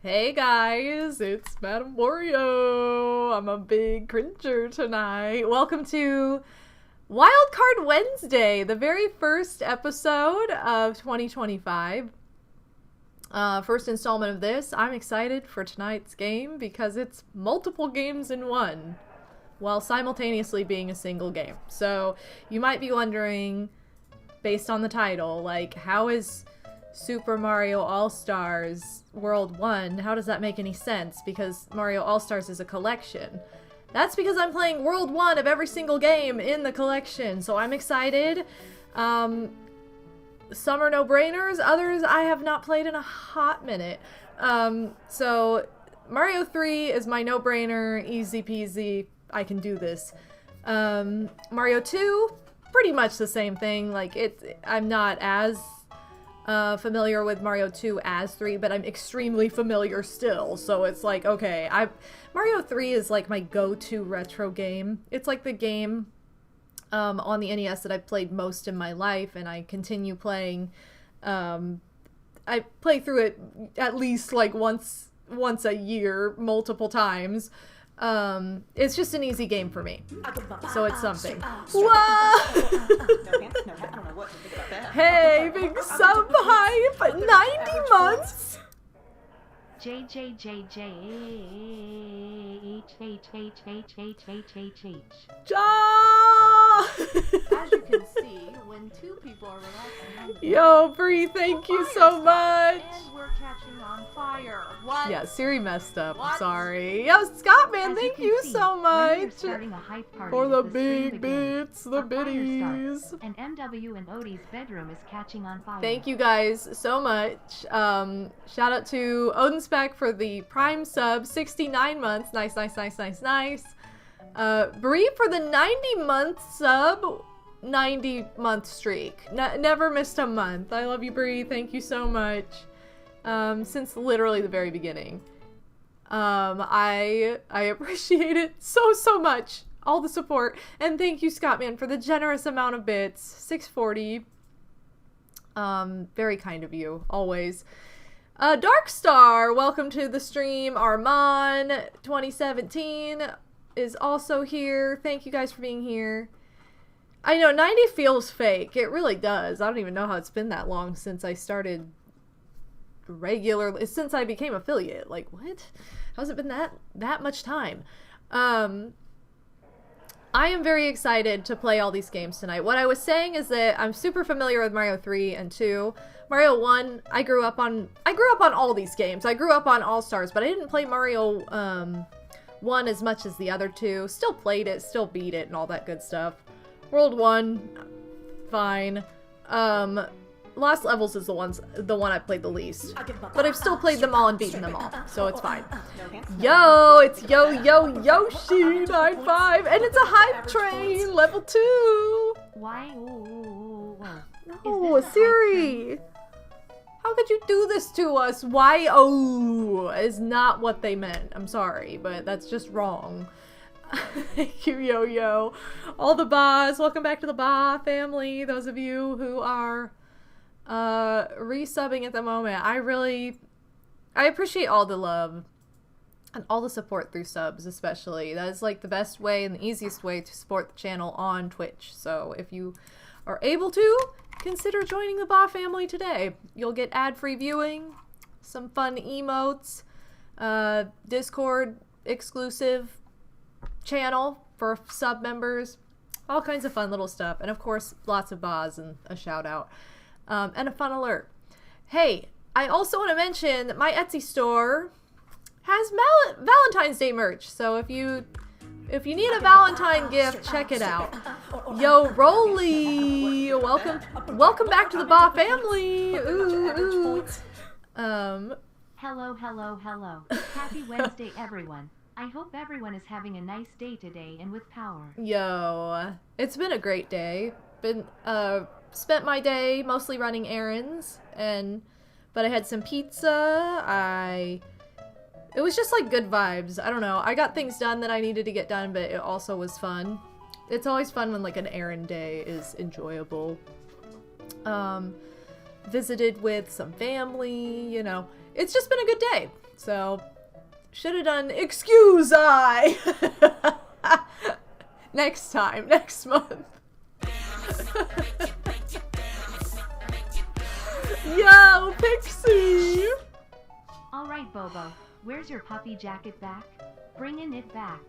Hey guys, it's MadameWario. I'm a big cringer tonight. Welcome to Wildcard Wednesday, the very first episode of 2025. First installment of this. I'm excited for tonight's game because it's multiple games in one, while simultaneously being a single game. So you might be wondering, based on the title, like, how is Super Mario All-Stars World 1, how does that make any sense? Because Mario All-Stars is a collection. That's because I'm playing World 1 of every single game in the collection, so I'm excited. Some are no-brainers, others I have not played in a hot minute. So Mario 3 is my no-brainer, easy peasy, I can do this. Mario 2, pretty much the same thing, like, I'm not as familiar with Mario 2 as 3, but I'm extremely familiar still, so it's like, okay, Mario 3 is like my go-to retro game. It's like the game on the NES that I've played most in my life, and I continue playing. I play through it at least like once a year, multiple times. It's just an easy game for me, so it's something. Whoa! Hey, big sub hype! 90 months! As you can see, when two people are relaxing. Yo, Bree, thank you so much! And we're catching on fire. What? Yeah, Siri messed up. I'm What? sorry. Yo, Scott, man, As thank you you can so see, much we're starting a hype party for the as stream big begins. bits, the A fire biddies. starts, and MW and Odie's bedroom is catching on fire. Thank you guys so much. Shout out to Odenspec for the Prime sub, 69 months. Nice, nice, nice, nice, nice. Bree for the 90-month sub, 90-month streak. Never missed a month. I love you, Bree. Thank you so much. Since literally the very beginning. I appreciate it so much. All the support. And thank you, Scottman, for the generous amount of bits. 640. Very kind of you, always. Darkstar, welcome to the stream. Armand, 2017, is also here. Thank you guys for being here. I know, 90 feels fake. It really does. I don't even know how it's been that long since I started regularly, since I became affiliate. Like, what? How's it been that much time? I am very excited to play all these games tonight. What I was saying is that I'm super familiar with Mario 3 and 2. Mario 1, I grew up on all these games. I grew up on All-Stars, but I didn't play Mario 1 as much as the other two. Still played it, still beat it, and all that good stuff. World 1, fine. Lost Levels is the one I played the least. But I've still played them all and beaten them all, so it's fine. Yo, it's Yoshi 95, and it's a hype train, level 2. Why? No, Siri. How could you do this to us? Why? Oh, is not what they meant. I'm sorry, but that's just wrong. Thank you, Yo-Yo. All the Bas, welcome back to the Ba family. Those of you who are resubbing at the moment. I appreciate all the love and all the support through subs, especially. That is like the best way and the easiest way to support the channel on Twitch. So if you are able to, consider joining the Ba family today. You'll get ad-free viewing, some fun emotes, Discord exclusive channel for sub members, all kinds of fun little stuff, and of course lots of Bas and a shout out, and a fun alert. Hey, I also want to mention that my Etsy store has Valentine's Day merch, so if you need a Valentine gift, check it out. Yo, Rolly, welcome back to the Ba family. Ooh. Hello. Happy Wednesday, everyone. I hope everyone is having a nice day today and with power. Yo, it's been a great day. Spent my day mostly running errands, but I had some pizza. It was just like good vibes. I don't know. I got things done that I needed to get done, but it also was fun. It's always fun when like an errand day is enjoyable. Visited with some family, you know. It's just been a good day. So, should have done excuse I next time, next month. Yo, Pixie! Alright, Bobo. Where's your puffy jacket back? Bringing it back.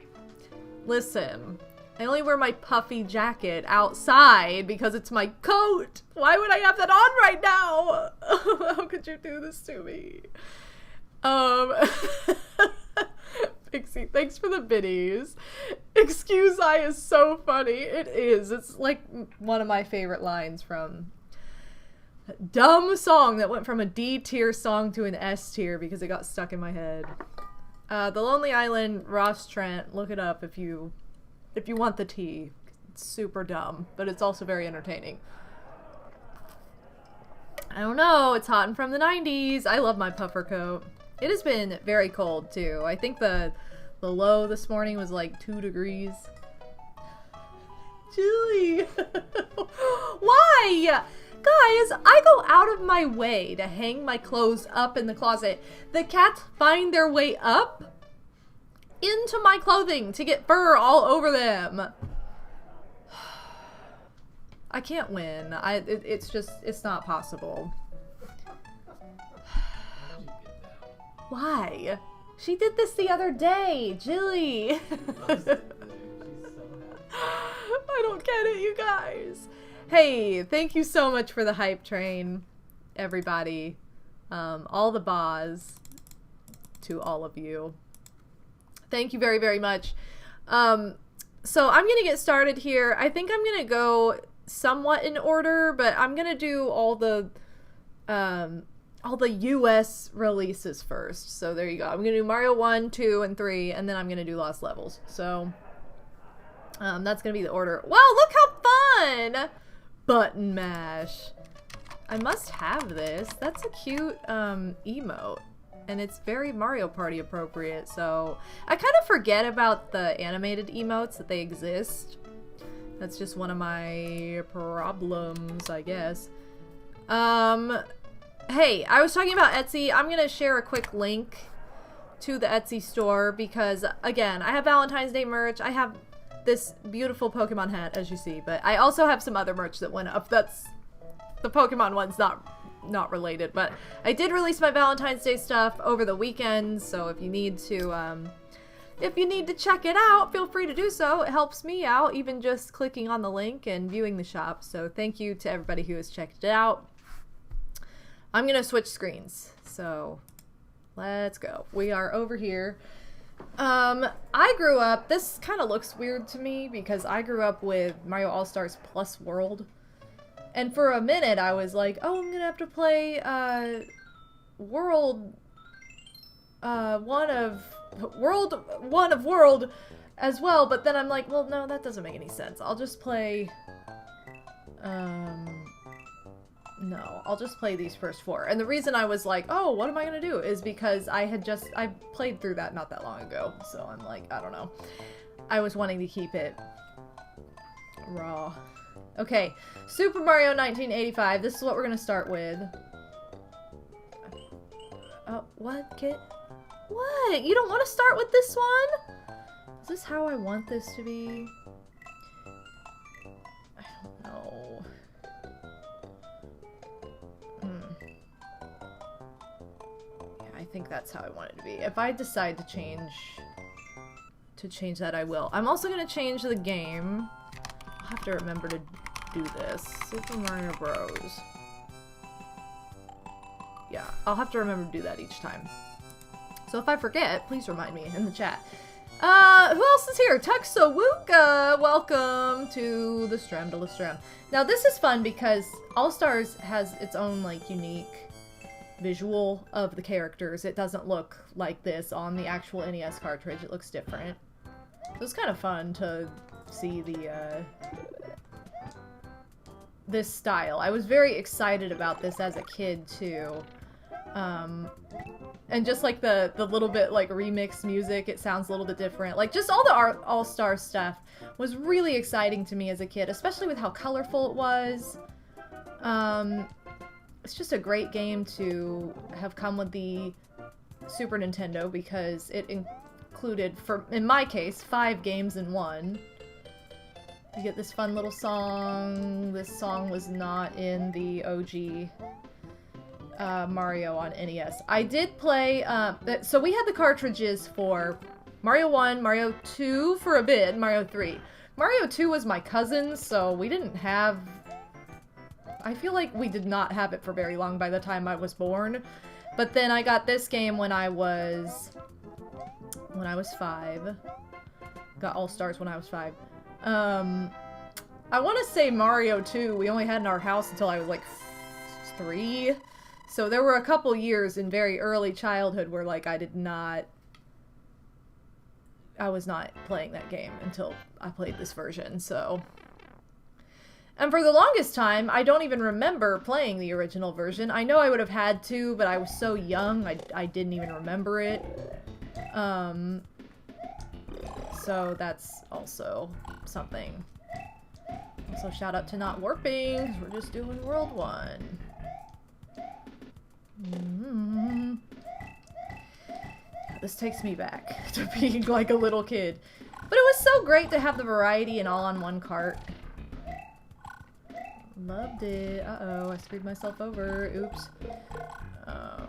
Listen, I only wear my puffy jacket outside because it's my coat. Why would I have that on right now? How could you do this to me? Pixie, thanks for the biddies. Excuse I is so funny. It is. It's like one of my favorite lines from a dumb song that went from a D tier song to an S tier because it got stuck in my head. The Lonely Island, Ross Trent. Look it up if you want the tea. It's super dumb, but it's also very entertaining. I don't know. It's hot and from the 90s. I love my puffer coat. It has been very cold too. I think the low this morning was like 2 degrees. Julie! Why? Guys, I go out of my way to hang my clothes up in the closet. The cats find their way up into my clothing to get fur all over them. I can't win. It's not possible. Why? She did this the other day, Jilly. I don't get it, you guys. Hey, thank you so much for the hype train, everybody. All the bas to all of you. Thank you very, very much. So I'm gonna get started here. I think I'm gonna go somewhat in order, but I'm gonna do all the US releases first. So there you go. I'm gonna do Mario 1, 2, and 3, and then I'm gonna do Lost Levels. So that's gonna be the order. Wow, look how fun! Button mash. I must have this. That's a cute emote. And it's very Mario Party appropriate, so I kind of forget about the animated emotes that they exist. That's just one of my problems, I guess. Hey, I was talking about Etsy. I'm gonna share a quick link to the Etsy store because, again, I have Valentine's Day merch. I have this beautiful Pokemon hat, as you see, but I also have some other merch that went up. That's the Pokemon one's not related, but I did release my Valentine's Day stuff over the weekend, so if you need to check it out, feel free to do so. It helps me out, even just clicking on the link and viewing the shop. So thank you to everybody who has checked it out. I'm gonna switch screens, so let's go. We are over here. I grew up, this kind of looks weird to me because I grew up with Mario All-Stars Plus World. And for a minute I was like, oh, I'm gonna have to play, World 1 of World as well, but then I'm like, well, no, that doesn't make any sense. I'll just play, no, I'll just play these first 4. And the reason I was like, oh, what am I gonna do? Is because I played through that not that long ago, so I'm like, I don't know. I was wanting to keep it raw. Okay, Super Mario 1985, this is what we're gonna start with. What, kid? What? You don't want to start with this one? Is this how I want this to be? I don't know. Yeah, I think that's how I want it to be. If I decide to change that, I will. I'm also gonna change the game. I'll have to remember to do this. Super Mario Bros. Yeah, I'll have to remember to do that each time. So if I forget, please remind me in the chat. Who else is here? Tuxawooka! Welcome to the Stram de la Stram. Now this is fun because All-Stars has its own, like, unique visual of the characters. It doesn't look like this on the actual NES cartridge. It looks different. It was kind of fun to see the, this style. I was very excited about this as a kid, too. And just, like, the little bit, like, remix music, it sounds a little bit different. Like, just all the All-Star stuff was really exciting to me as a kid, especially with how colorful it was. It's just a great game to have come with the Super Nintendo because it included, in my case, 5 games in one. You get this fun little song. This song was not in the OG Mario on NES. I did play, so we had the cartridges for Mario 1, Mario 2 for a bit, Mario 3. Mario 2 was my cousin's, so we didn't have... I feel like we did not have it for very long by the time I was born. But then I got this game when I was 5. Got All-Stars when I was 5. I want to say Mario 2 we only had in our house until I was like 3. So there were a couple years in very early childhood where like I was not playing that game until I played this version, so... And for the longest time, I don't even remember playing the original version. I know I would have had to, but I was so young, I didn't even remember it. So that's also something. Also, shout out to not warping, 'cause we're just doing World 1. Mm-hmm. This takes me back to being like a little kid. But it was so great to have the variety and all on one cart. Loved it. Uh-oh, I screwed myself over. Oops. I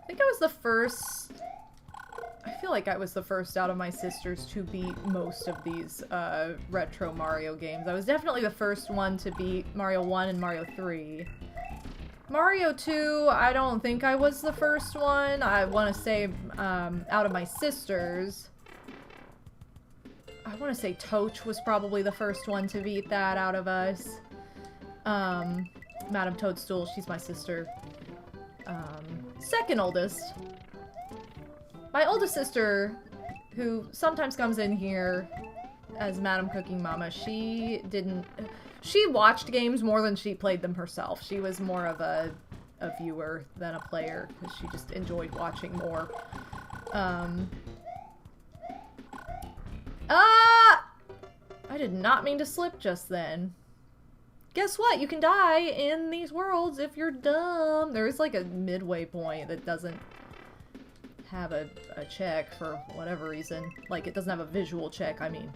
think I was the first... I feel like I was the first out of my sisters to beat most of these retro Mario games. I was definitely the first one to beat Mario 1 and Mario 3. Mario 2, I don't think I was the first one. I want to say out of my sisters... I want to say Toch was probably the first one to beat that out of us. Madame Toadstool, she's my sister. Second oldest. My oldest sister, who sometimes comes in here as Madame Cooking Mama, she watched games more than she played them herself. She was more of a viewer than a player, because she just enjoyed watching more. I did not mean to slip just then. Guess what? You can die in these worlds if you're dumb. There's like a midway point that doesn't have a check for whatever reason. Like, it doesn't have a visual check, I mean.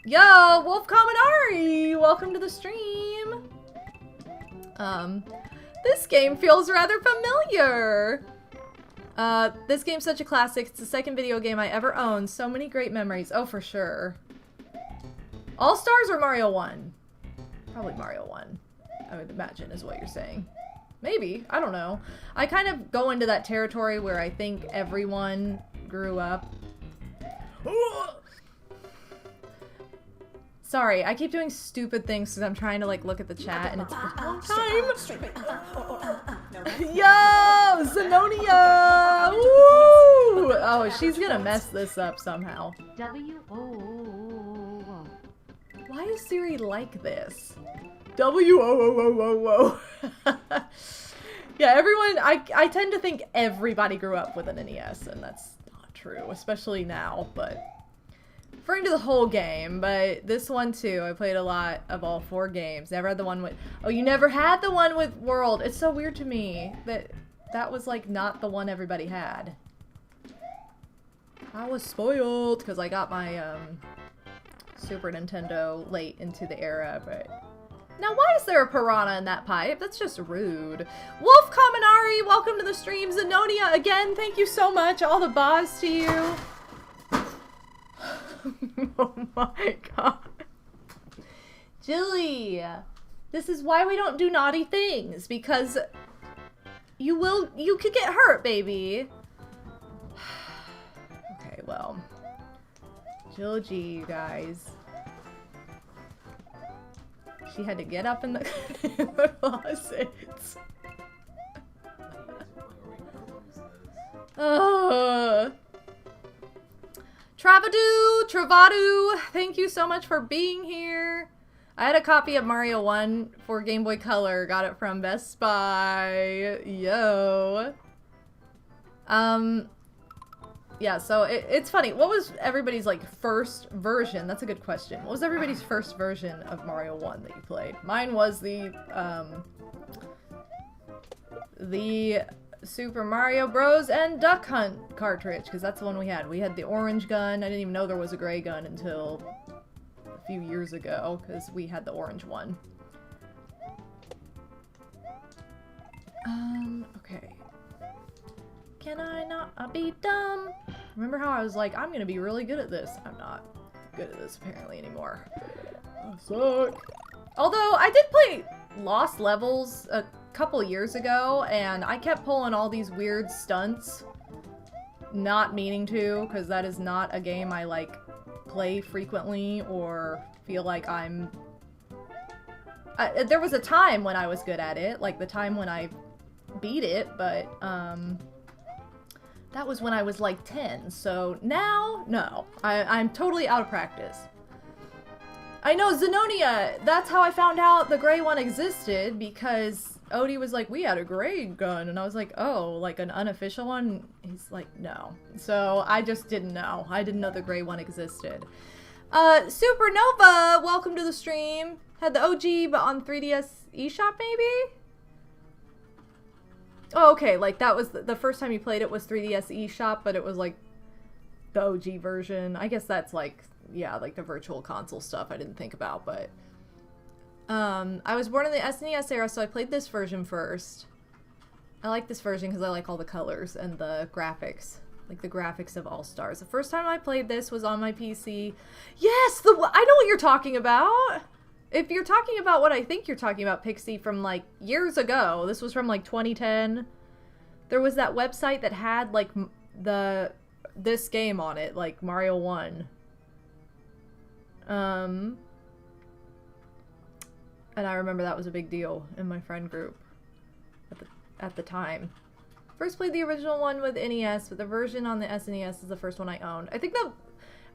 Yo, Wolf Kaminari! Welcome to the stream! This game feels rather familiar! This game's such a classic. It's the second video game I ever owned. So many great memories. Oh, for sure. All-Stars or Mario 1? Probably Mario 1, I would imagine, is what you're saying. Maybe. I don't know. I kind of go into that territory where I think everyone grew up. Sorry, I keep doing stupid things because I'm trying to, like, look at the chat and it's the wrong time. Yo! Zenonia! Woo! Oh, she's gonna mess this up somehow. W-O-O-O-O-O. Why is Siri like this? W-O-O-O-O-O. Yeah, everyone, I tend to think everybody grew up with an NES, and that's not true, especially now, but... Referring to the whole game, but this one too, I played a lot of all 4 games. Never had the one with... Oh, you never had the one with World. It's so weird to me that that was, like, not the one everybody had. I was spoiled, because I got my, Super Nintendo late into the era, but... Now, why is there a piranha in that pipe? That's just rude. Wolf Kaminari, welcome to the stream. Zenonia, again, thank you so much. All the bars to you. Oh my god. Jilly, this is why we don't do naughty things, because you could get hurt, baby. Okay, well. Jill G, you guys. She had to get up in the, in the closet. Travadu, thank you so much for being here. I had a copy of Mario 1 for Game Boy Color. Got it from Best Buy. Yo. Yeah, so it's funny. What was everybody's, like, first version? That's a good question. What was everybody's first version of Mario 1 that you played? Mine was the the Super Mario Bros. And Duck Hunt cartridge, because that's the one we had. We had the orange gun. I didn't even know there was a gray gun until a few years ago, because we had the orange one. Okay. Can I not be dumb? Remember how I was like, I'm gonna be really good at this? I'm not good at this apparently anymore. I suck. Although, I did play Lost Levels a couple years ago, and I kept pulling all these weird stunts. Not meaning to, because that is not a game I, like, play frequently or feel like I'm... there was a time when I was good at it, like the time when I beat it, but, that was when I was like 10, so now, no. I'm totally out of practice. I know, Zenonia, that's how I found out the gray one existed, because Odie was like, we had a gray gun, and I was like, oh, like an unofficial one? He's like, no. So I just didn't know. I didn't know the gray one existed. Supernova, welcome to the stream. Had the OG, but on 3DS eShop, maybe? Oh, okay, like that was the first time you played it was 3DS eShop, but it was like the OG version. I guess that's like, yeah, like the virtual console stuff I didn't think about, but I was born in the SNES era, so I played this version first. I like this version because I like all the colors and the graphics, like the graphics of All Stars. The first time I played this was on my PC. Yes, I know what you're talking about. If you're talking about what I think you're talking about, Pixie, from like years ago, this was from like 2010. There was that website that had like this game on it, like Mario 1. And I remember that was a big deal in my friend group at the time. First played the original one with NES, but the version on the SNES is the first one I owned. I think that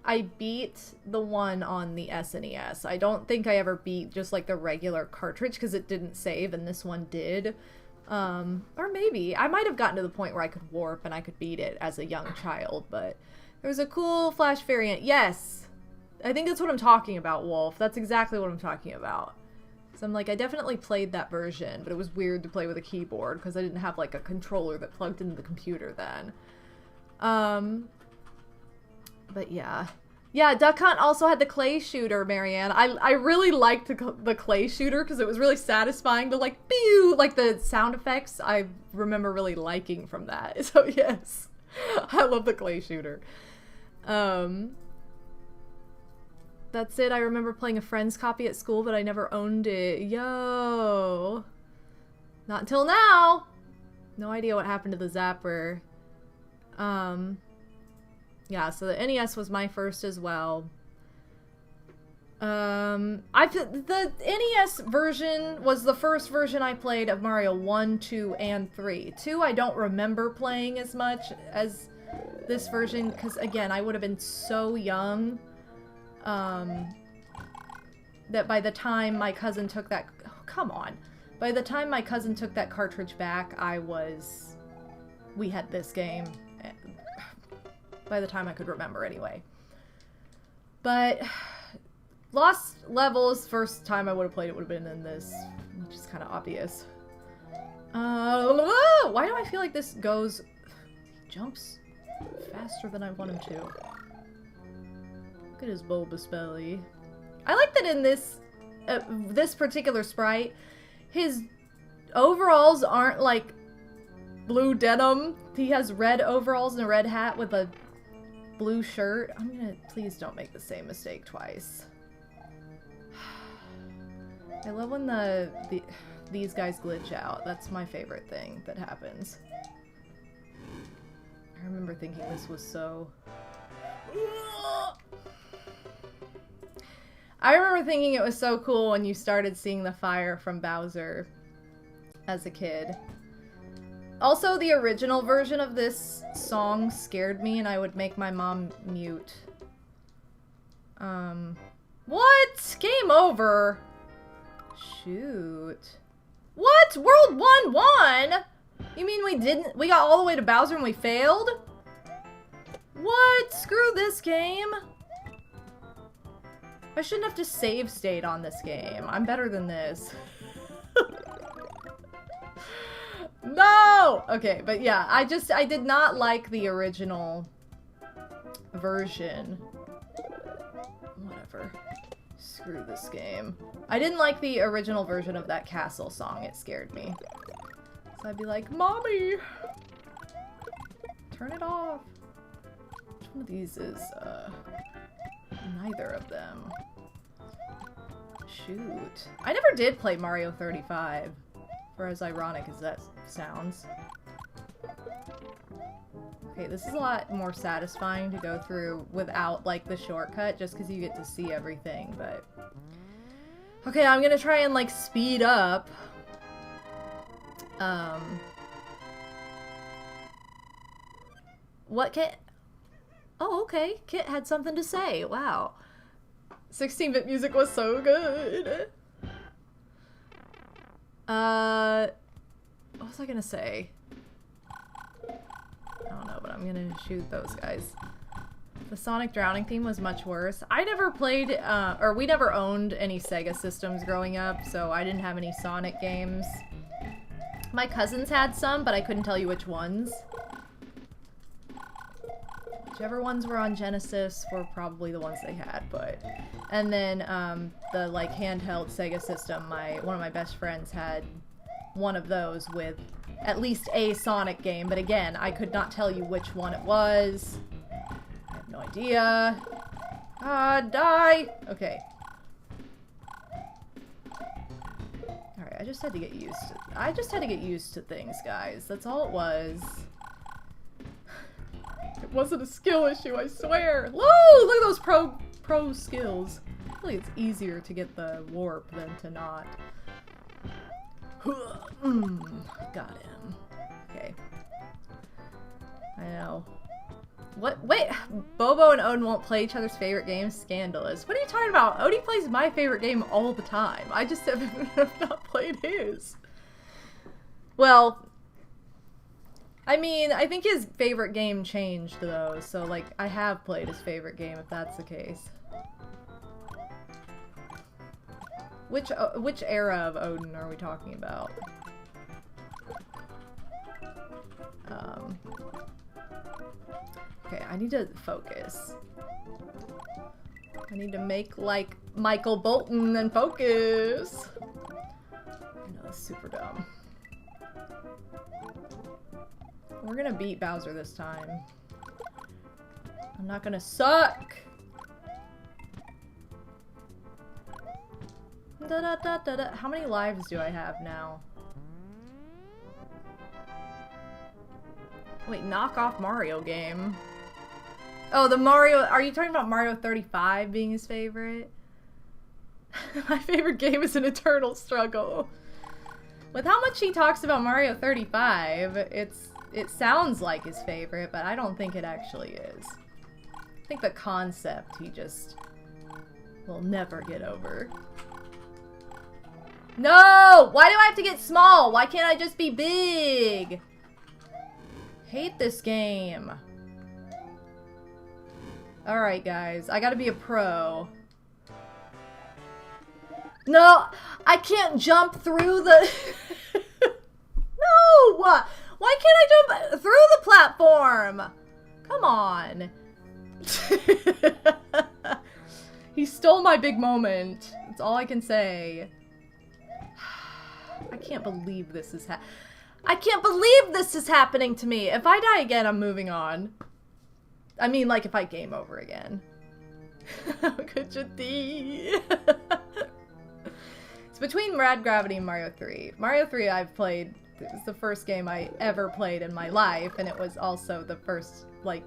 I beat the one on the SNES. I don't think I ever beat just like the regular cartridge because it didn't save, and this one did. Or maybe. I might have gotten to the point where I could warp and I could beat it as a young child, but there was a cool Flash variant. Yes! I think that's what I'm talking about, Wolf. That's exactly what I'm talking about. So I'm like, I definitely played that version, but it was weird to play with a keyboard because I didn't have like a controller that plugged into the computer then. But yeah. Yeah, Duck Hunt also had the clay shooter, Marianne. I really liked the clay shooter because it was really satisfying to like, pew! Like the sound effects I remember really liking from that. So yes, I love the clay shooter. That's it. I remember playing a friend's copy at school, but I never owned it. Yo. Not until now. No idea what happened to the Zapper. Yeah, so the NES was my first as well. The NES version was the first version I played of Mario 1, 2, and 3. 2 I don't remember playing as much as this version, because again, I would have been so young. That by the time my cousin took that... Oh, come on. By the time my cousin took that cartridge back, we had this game. By the time I could remember, anyway. But... Lost Levels, first time I would have played it would have been in this, which is kind of obvious. Why do I feel like this goes... He jumps faster than I want him to. Look at his bulbous belly. I like that in this particular sprite, his overalls aren't like blue denim. He has red overalls and a red hat with a blue shirt. Please don't make the same mistake twice. I love when these guys glitch out. That's my favorite thing that happens. I remember thinking this was so... I remember thinking it was so cool when you started seeing the fire from Bowser as a kid. Also, the original version of this song scared me, and I would make my mom mute. What? Game over. Shoot. What? World 1-1? You mean we got all the way to Bowser and we failed? What? Screw this game. I shouldn't have to save state on this game. I'm better than this. No! out. Okay, but yeah, I did not like the original version. Whatever. Screw this game. I didn't like the original version of that castle song. It scared me. So I'd be like, Mommy! Turn it off. Which one of these is, neither of them. Shoot. I never did play Mario 35, for as ironic as that sounds. Okay, this is a lot more satisfying to go through without, like, the shortcut, just because you get to see everything, but... Okay, I'm gonna try and, like, speed up. What Kit? Oh, okay. Kit had something to say. Wow. 16-bit music was so good. What was I gonna say? I don't know, but I'm gonna shoot those guys. The Sonic Drowning theme was much worse. I never played, or we never owned any Sega systems growing up, so I didn't have any Sonic games. My cousins had some, but I couldn't tell you which ones. Whichever ones were on Genesis were probably the ones they had, but... And then, the, like, handheld Sega system, one of my best friends had one of those with at least a Sonic game, but again, I could not tell you which one it was. I have no idea. Die! Okay. Alright, I just had to get used to things, guys. That's all it was. It wasn't a skill issue, I swear. Whoa! Look at those pro skills. Really, it's easier to get the warp than to not. Got him. Okay. I know. What? Wait! Bobo and Odin won't play each other's favorite games? Scandalous. What are you talking about? Odie plays my favorite game all the time. I just have not played his. Well, I mean, I think his favorite game changed, though, so, like, I have played his favorite game, if that's the case. Which era of Odin are we talking about? Okay, I need to focus. I need to make, like, Michael Bolton and focus! I know, it's super dumb. We're gonna beat Bowser this time. I'm not gonna suck! Da-da-da-da-da. How many lives do I have now? Wait, knock off Mario game. Oh, the Mario... Are you talking about Mario 35 being his favorite? My favorite game is an eternal struggle. With how much he talks about Mario 35, it sounds like his favorite, but I don't think it actually is. I think the concept he just will never get over. No! Why do I have to get small? Why can't I just be big? Hate this game. Alright, guys. I gotta be a pro. No! I can't jump through the... No! Why can't I jump through the platform? Come on. He stole my big moment. That's all I can say. I can't believe this is I can't believe this is happening to me! If I die again, I'm moving on. I mean, like, if I game over again. How could you be? It's between Rad Gravity and Mario 3. Mario 3 I've played. It was the first game I ever played in my life, and it was also the first, like,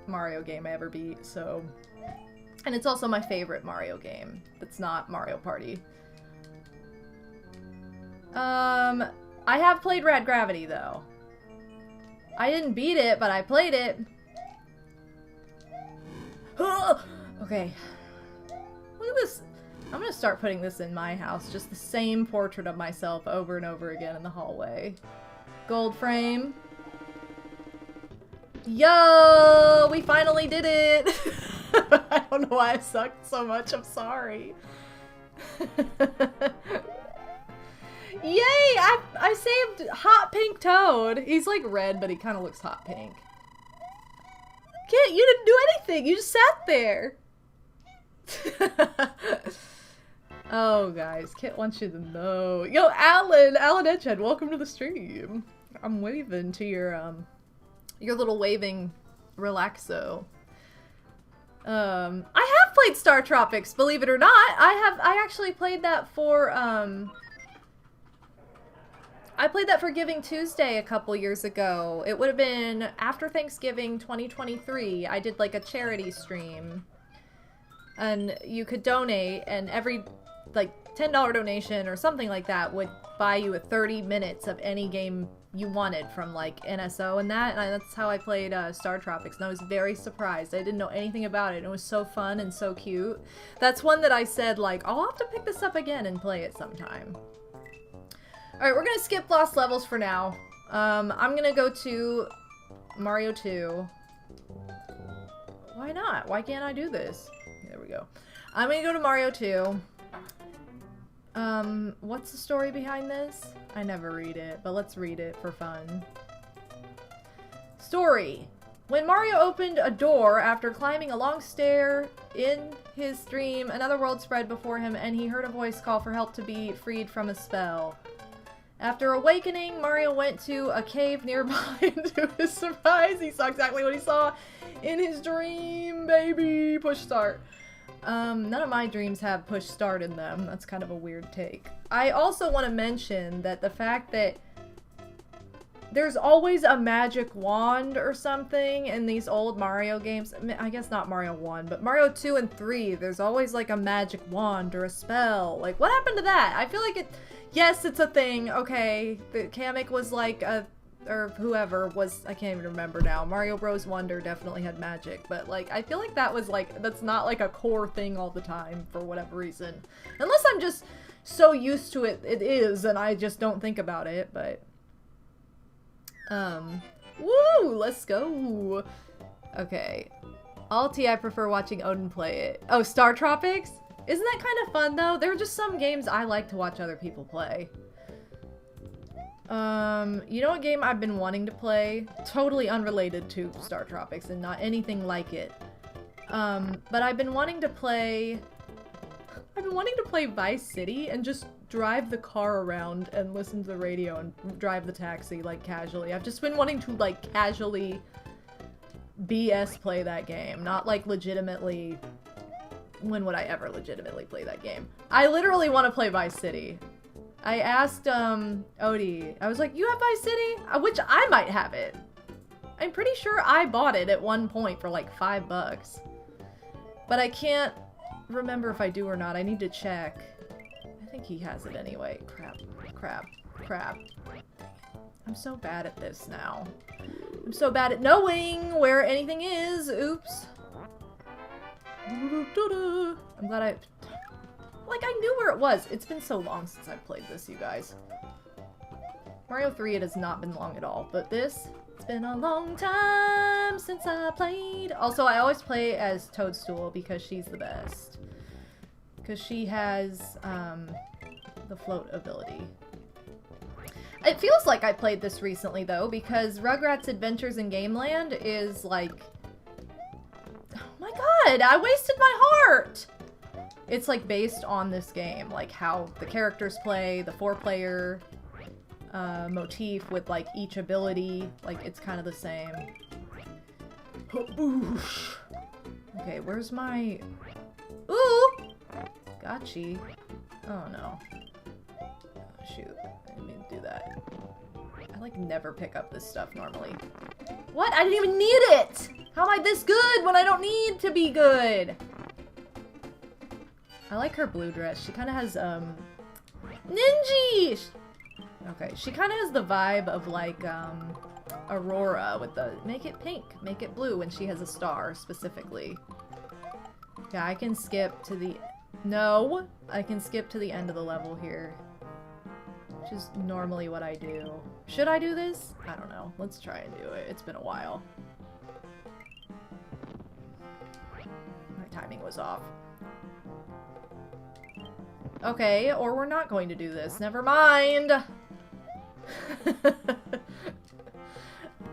Mario game I ever beat, so... And it's also my favorite Mario game. That's not Mario Party. I have played Rad Gravity, though. I didn't beat it, but I played it. Okay. Look at this. I'm gonna start putting this in my house. Just the same portrait of myself over and over again in the hallway. Gold frame. Yo! We finally did it! I don't know why I sucked so much. I'm sorry. Yay! I saved Hot Pink Toad. He's like red, but he kind of looks hot pink. Kit, you didn't do anything. You just sat there. Oh, guys, Kit wants you to know. Yo, Alan Edgehead, welcome to the stream. I'm waving to your little waving relaxo. I have played Star Tropics, believe it or not. I actually played that for, I played that for Giving Tuesday a couple years ago. It would have been after Thanksgiving 2023. I did like a charity stream. And you could donate, and every like $10 donation or something like that would buy you 30 minutes of any game you wanted from like NSO and that. And that's how I played Star Tropics, and I was very surprised. I didn't know anything about it. It was so fun and so cute. That's one that I said like, I'll have to pick this up again and play it sometime. Alright, we're gonna skip lost levels for now. I'm gonna go to Mario 2. Why not? Why can't I do this? There we go. I'm gonna go to Mario 2. What's the story behind this? I never read it, but let's read it for fun. Story. When Mario opened a door after climbing a long stair in his dream, another world spread before him, and he heard a voice call for help to be freed from a spell. After awakening, Mario went to a cave nearby, and to his surprise, he saw exactly what he saw in his dream, baby! Push start. None of my dreams have push start in them. That's kind of a weird take. I also want to mention that the fact that there's always a magic wand or something in these old Mario games. I guess not Mario 1, but Mario 2 and 3, there's always like a magic wand or a spell. Like, what happened to that? I feel like it... Yes, it's a thing. Okay, the Kamek was like a... Or whoever was... I can't even remember now. Mario Bros. Wonder definitely had magic, but like, I feel like that was like... That's not like a core thing all the time for whatever reason. Unless I'm just so used to it, it is, and I just don't think about it, but... Woo! Let's go! Okay. Alti, I prefer watching Odin play it. Oh, Star Tropics? Isn't that kind of fun, though? There are just some games I like to watch other people play. You know what game I've been wanting to play? Totally unrelated to Star Tropics and not anything like it. But I've been wanting to play... Vice City and just drive the car around and listen to the radio and drive the taxi, like, casually. I've just been wanting to, like, casually BS play that game. Not, like, legitimately... When would I ever legitimately play that game? I literally want to play Vice City. I asked, Odie, I was like, you have Vice City? Which I might have it. I'm pretty sure I bought it at one point for like $5. But I can't remember if I do or not. I need to check. I think he has it anyway. Crap. I'm so bad at this now. I'm so bad at knowing where anything is. Oops. I'm glad I knew where it was. It's been so long since I've played this, you guys. Mario 3, it has not been long at all, but this, it's been a long time since I played. Also, I always play as Toadstool because she's the best. Because she has, the float ability. It feels like I played this recently, though, because Rugrats Adventures in Gameland is, like... Oh my god, I wasted my heart! It's, like, based on this game, like, how the characters play, the four-player motif with, like, each ability. Like, it's kind of the same. Boosh! Okay, where's my... Ooh! Gotchi. Oh, no. Oh, shoot. I didn't mean to do that. I, like, never pick up this stuff normally. What? I didn't even need it! How am I this good when I don't need to be good? I like her blue dress. She kind of has, Ninji! Okay, she kind of has the vibe of, like, Aurora with the make it pink, make it blue when she has a star, specifically. Yeah, I can skip to the... No! I can skip to the end of the level here. Which is normally what I do. Should I do this? I don't know. Let's try and do it. It's been a while. My timing was off. Okay, or we're not going to do this. Never mind.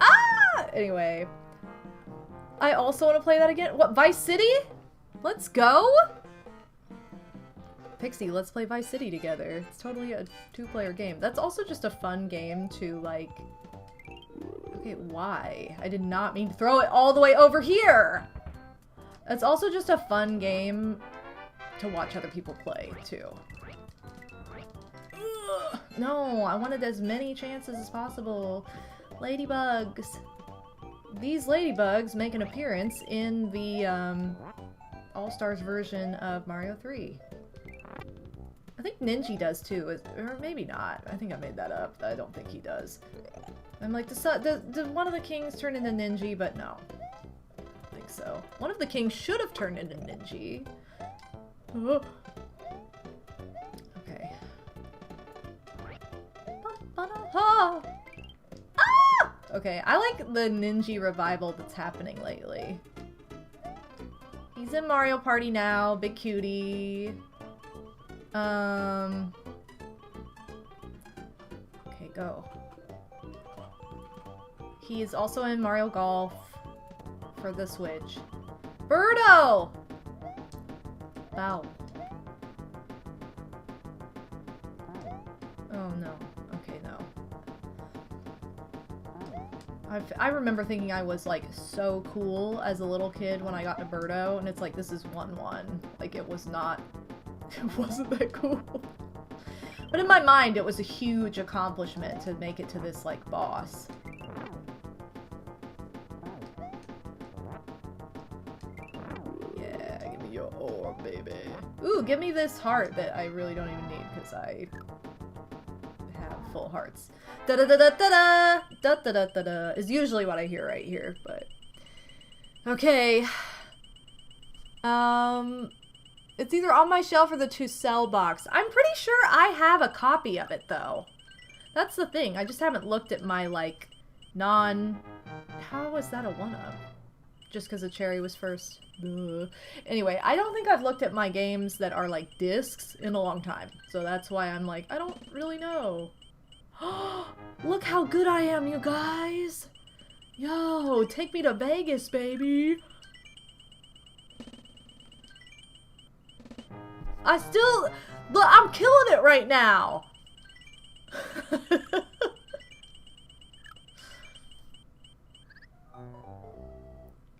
Ah! Anyway. I also want to play that again. What, Vice City? Let's go! Pixie, let's play Vice City together. It's totally a two-player game. That's also just a fun game to, like... Okay, why? I did not mean to throw it all the way over here! It's also just a fun game to watch other people play, too. Ugh. No, I wanted as many chances as possible. Ladybugs. These ladybugs make an appearance in the All-Stars version of Mario 3. I think Ninja does too, or maybe not. I think I made that up. I don't think he does. I'm like, did one of the kings turn into Ninja? But no. I don't think so. One of the kings should have turned into Ninja. Okay. Ah! Okay, I like the Ninja revival that's happening lately. He's in Mario Party now, big cutie. Okay, go. He is also in Mario Golf for the Switch. Birdo! Wow. Oh no. Okay, no. I remember thinking I was, like, so cool as a little kid when I got to Birdo, and it's like, this is 1-1. Like, it was not... It wasn't that cool. But in my mind, it was a huge accomplishment to make it to this, like, boss. Yeah, give me your orb, baby. Ooh, give me this heart that I really don't even need, because I have full hearts. Da-da-da-da-da-da! Da-da-da-da-da is usually what I hear right here, but... Okay. It's either on my shelf or the to-sell box. I'm pretty sure I have a copy of it, though. That's the thing. I just haven't looked at my, like, How was that a one-up? Just because the cherry was first? Ugh. Anyway, I don't think I've looked at my games that are, like, discs in a long time. So that's why I'm like, I don't really know. Look how good I am, you guys! Yo, take me to Vegas, baby! Look, I'm killing it right now!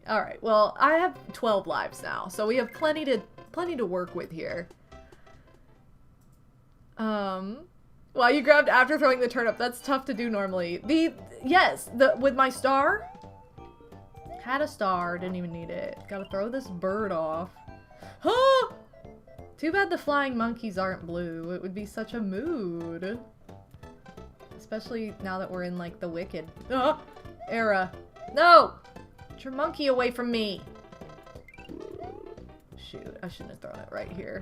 Alright, well, I have 12 lives now, so we have plenty to work with here. Well, you grabbed after throwing the turnip. That's tough to do normally. With my star. Had a star, didn't even need it. Gotta throw this bird off. Huh! Too bad the flying monkeys aren't blue. It would be such a mood. Especially now that we're in, like, the Wicked era. No! Get your monkey away from me! Shoot, I shouldn't have thrown it right here.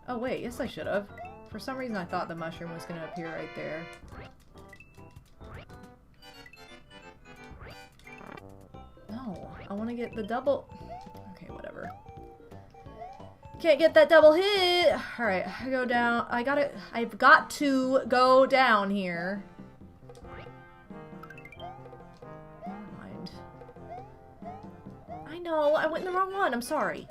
Oh wait, yes I should have. For some reason I thought the mushroom was gonna appear right there. No, I want to get the double... Okay, whatever. Can't get that double hit! Alright, I go down. I've got to go down here. Never mind. I know, I went in the wrong one. I'm sorry.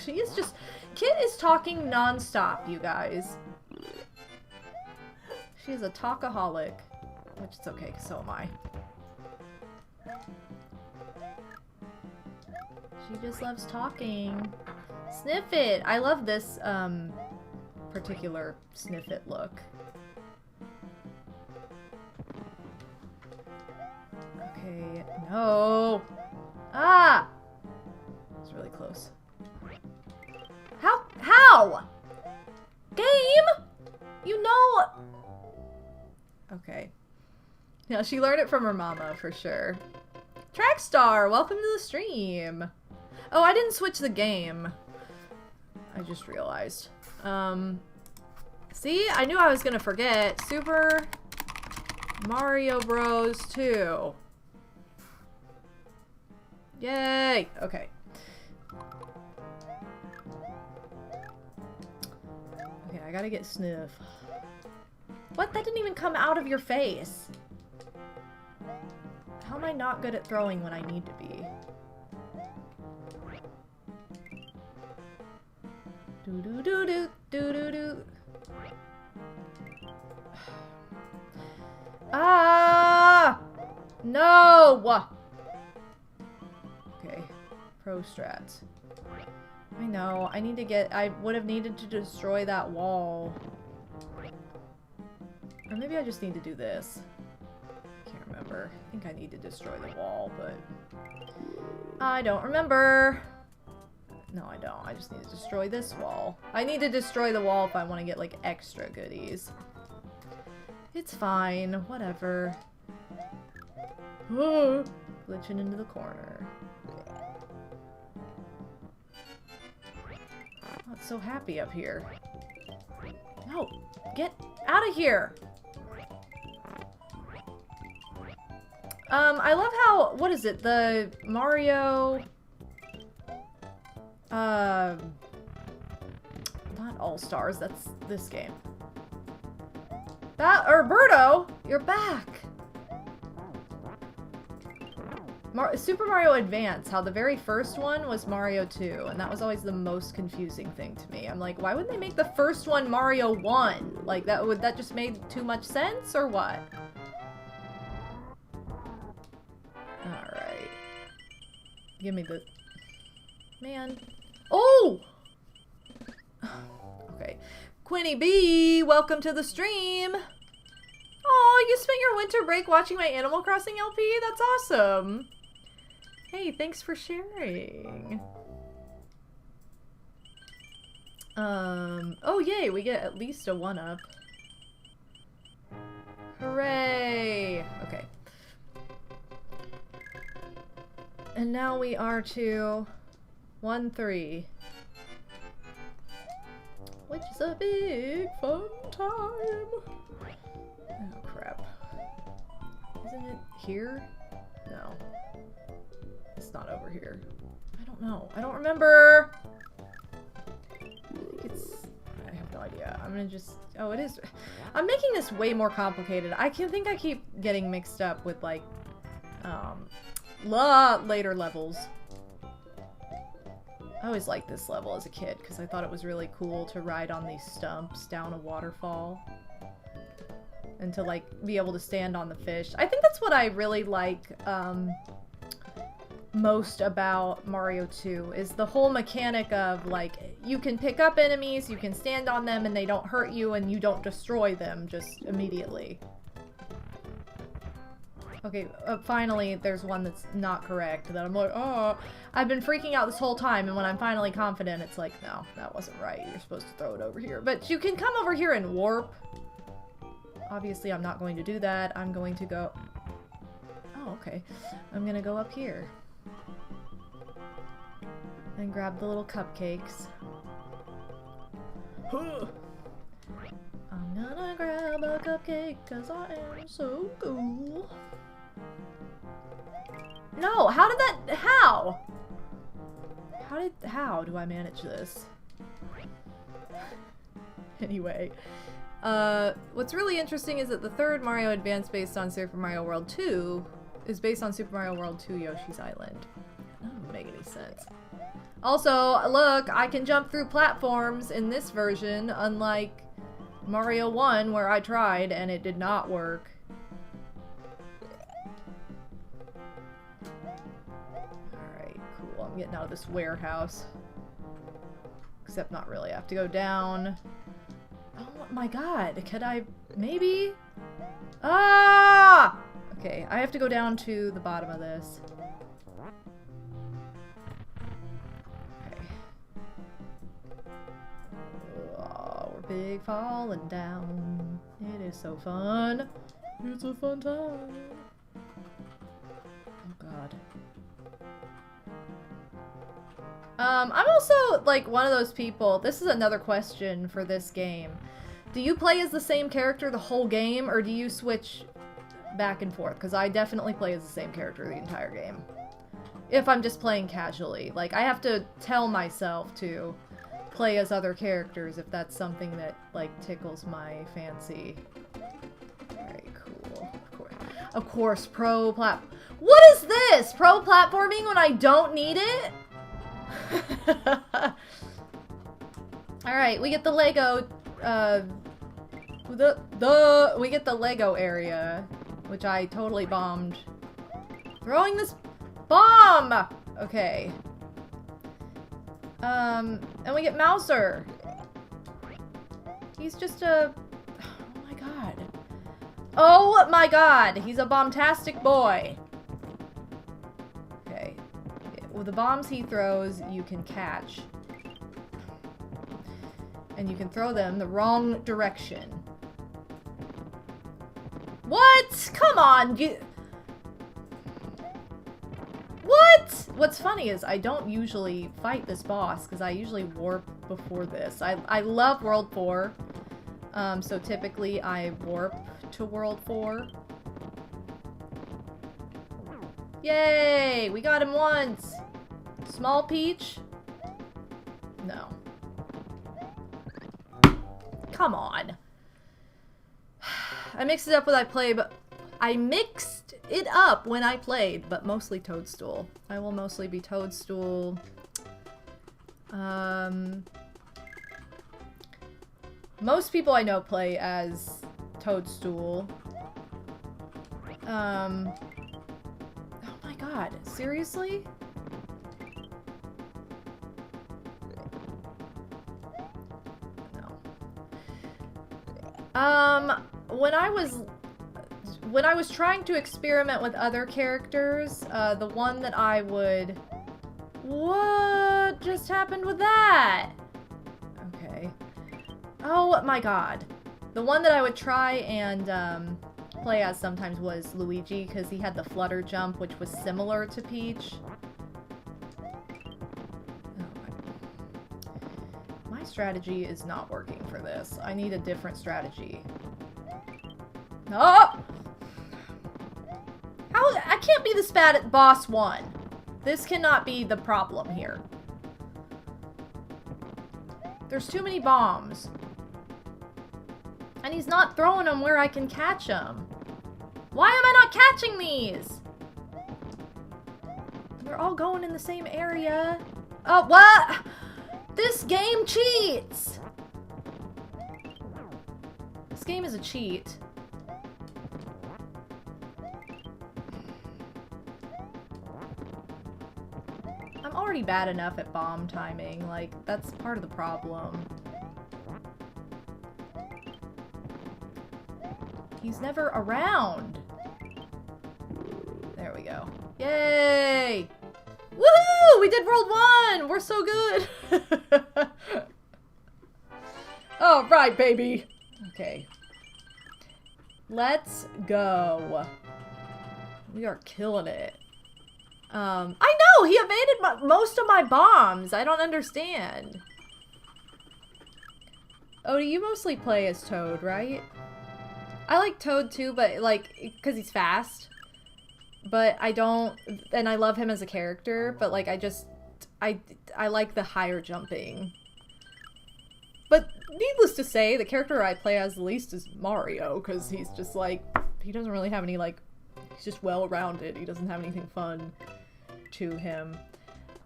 She is just... Kit is talking non-stop, you guys. She is a talkaholic. Which is okay, because so am I. She just loves talking. Sniff it! I love this, particular sniff it look. Okay, no! Ah! It's really close. How? Game? You know... Okay. Yeah, she learned it from her mama, for sure. Trackstar, welcome to the stream! Oh, I didn't switch the game. I just realized. See? I knew I was gonna forget. Super Mario Bros. 2. Yay! Okay. I gotta get Sniff. What? That didn't even come out of your face. How am I not good at throwing when I need to be? Do do do do do do do. Ah! No! Okay. Pro strats. I know. I need to get... I would have needed to destroy that wall. Or maybe I just need to do this. I can't remember. I think I need to destroy the wall, but... I don't remember. No, I don't. I just need to destroy this wall. I need to destroy the wall if I want to get, like, extra goodies. It's fine. Whatever. Oh, glitching into the corner. Oh, it's so happy up here. No! Get out of here! I love how... What is it? The Mario... Not All-Stars. That's this game. Roberto! You're back! Super Mario Advance, how the very first one was Mario 2, and that was always the most confusing thing to me. I'm like, why wouldn't they make the first one Mario 1? Like, that just made too much sense, or what? Alright. Give me the... Man. Oh! Okay. Quinny B, welcome to the stream! Oh, you spent your winter break watching my Animal Crossing LP? That's awesome! Hey, thanks for sharing. Oh yay, we get at least a 1-up. Hooray! Okay. And now we are to 1-3. Which is a big fun time. Oh crap. Isn't it here? No. It's not over here. I don't know. I don't remember! I think it's... I have no idea. I'm gonna just... Oh, it is... I'm making this way more complicated. I think I keep getting mixed up with, like, later levels. I always liked this level as a kid, because I thought it was really cool to ride on these stumps down a waterfall. And to, like, be able to stand on the fish. I think that's what I really like, most about Mario 2, is the whole mechanic of, like, you can pick up enemies, you can stand on them, and they don't hurt you, and you don't destroy them just immediately. Okay, finally, there's one that's not correct, that I'm like, oh, I've been freaking out this whole time, and when I'm finally confident, it's like, no, that wasn't right, you're supposed to throw it over here. But you can come over here and warp. Obviously, I'm not going to do that. I'm going to go... Oh, okay. I'm gonna go up here. And grab the little cupcakes. I'm gonna grab a cupcake, cause I am so cool. No, how did that... How? How do I manage this? Anyway. What's really interesting is that the third Mario Advance based on Super Mario World 2 is based on Super Mario World 2 Yoshi's Island. That doesn't make any sense. Also, look, I can jump through platforms in this version, unlike Mario 1 where I tried and it did not work. Alright, cool. I'm getting out of this warehouse. Except not really. I have to go down. Oh my god, could I... maybe? Ah! Okay, I have to go down to the bottom of this. Okay. Oh, we're big falling down. It is so fun. It's a fun time. Oh god. I'm also, like, one of those people... This is another question for this game. Do you play as the same character the whole game, or do you switch back and forth? Because I definitely play as the same character the entire game. If I'm just playing casually. Like, I have to tell myself to play as other characters if that's something that, like, tickles my fancy. Alright, cool. Of course, pro plat- What is this? Pro platforming when I don't need it? Alright, we get the Lego, we get the Lego area, which I totally bombed. Throwing this bomb! Okay. And we get Mouser. He's just a... Oh my god. Oh my god! He's a bombastic boy. Okay. With the bombs he throws, you can catch. And you can throw them the wrong direction. What? Come on! What? What's funny is I don't usually fight this boss because I usually warp before this. I love World 4. So typically I warp to World 4. Yay! We got him once! Small Peach? No. Come on. I mixed it up when I played, but I mixed it up when I played, but mostly Toadstool. I will mostly be Toadstool. Most people I know play as Toadstool. Oh my god, seriously? No. When I was trying to experiment with other characters, the one that I would... What just happened with that? Okay. Oh my god. The one that I would try and play as sometimes was Luigi, because he had the flutter jump, which was similar to Peach. My strategy is not working for this. I need a different strategy. Oh! I can't be this bad at boss 1. This cannot be the problem here. There's too many bombs. And he's not throwing them where I can catch them. Why am I not catching these? They're all going in the same area. Oh, what? This game cheats! This game is a cheat. I'm already bad enough at bomb timing, like, that's part of the problem. He's never around. There we go. Yay! Woohoo! We did World 1! We're so good! Alright, baby! Okay. Let's go. We are killing it. I know! He evaded most of my bombs! I don't understand. Odie, you mostly play as Toad, right? I like Toad too, but like, because he's fast. But I don't, and I love him as a character, but like I like the higher jumping. But needless to say, the character I play as the least is Mario, because he's just like, he doesn't really have any like, he's just well-rounded. He doesn't have anything fun to him.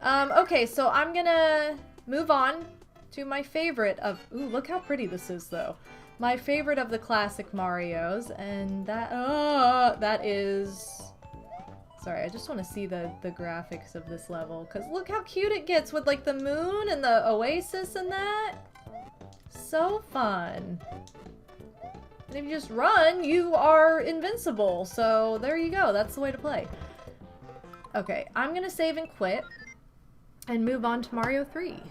Okay, so I'm gonna move on to my favorite of, ooh, look how pretty this is though. My favorite of the classic Marios, and that is... Sorry, I just want to see the graphics of this level, because look how cute it gets with, like, the moon and the oasis and that. So fun. And if you just run, you are invincible, so there you go. That's the way to play. Okay, I'm gonna save and quit, and move on to Mario 3.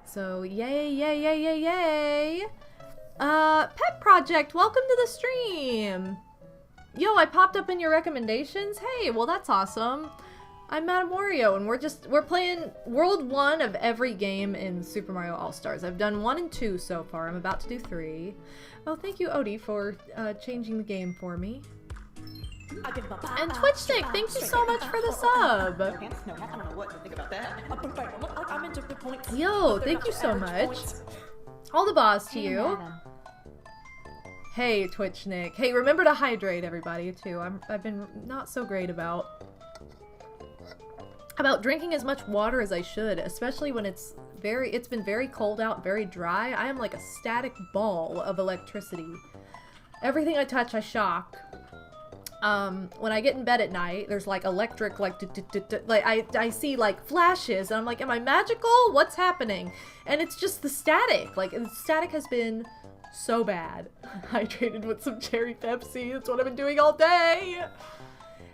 So, yay, yay, yay, yay, yay! Pet Project, welcome to the stream! Yo, I popped up in your recommendations? Hey, well that's awesome. I'm MadameWario, and we're playing World 1 of every game in Super Mario All-Stars. I've done 1 and 2 so far, I'm about to do 3. Oh, thank you, Odie, for changing the game for me. And Twitch Stick, thank you so much for the sub! I don't know what to think about that. Yo, thank you so much. All the boss to Hey, you. madam. Hey, Twitch Nick. Hey, remember to hydrate everybody too. I've been not so great about drinking as much water as I should, especially when it's been very cold out, very dry. I am like a static ball of electricity. Everything I touch, I shock. When I get in bed at night, there's like electric, like I see like flashes, and I'm like, am I magical? What's happening? And it's just the static. Like, the static has been so bad. Hydrated with some cherry Pepsi. That's what I've been doing all day.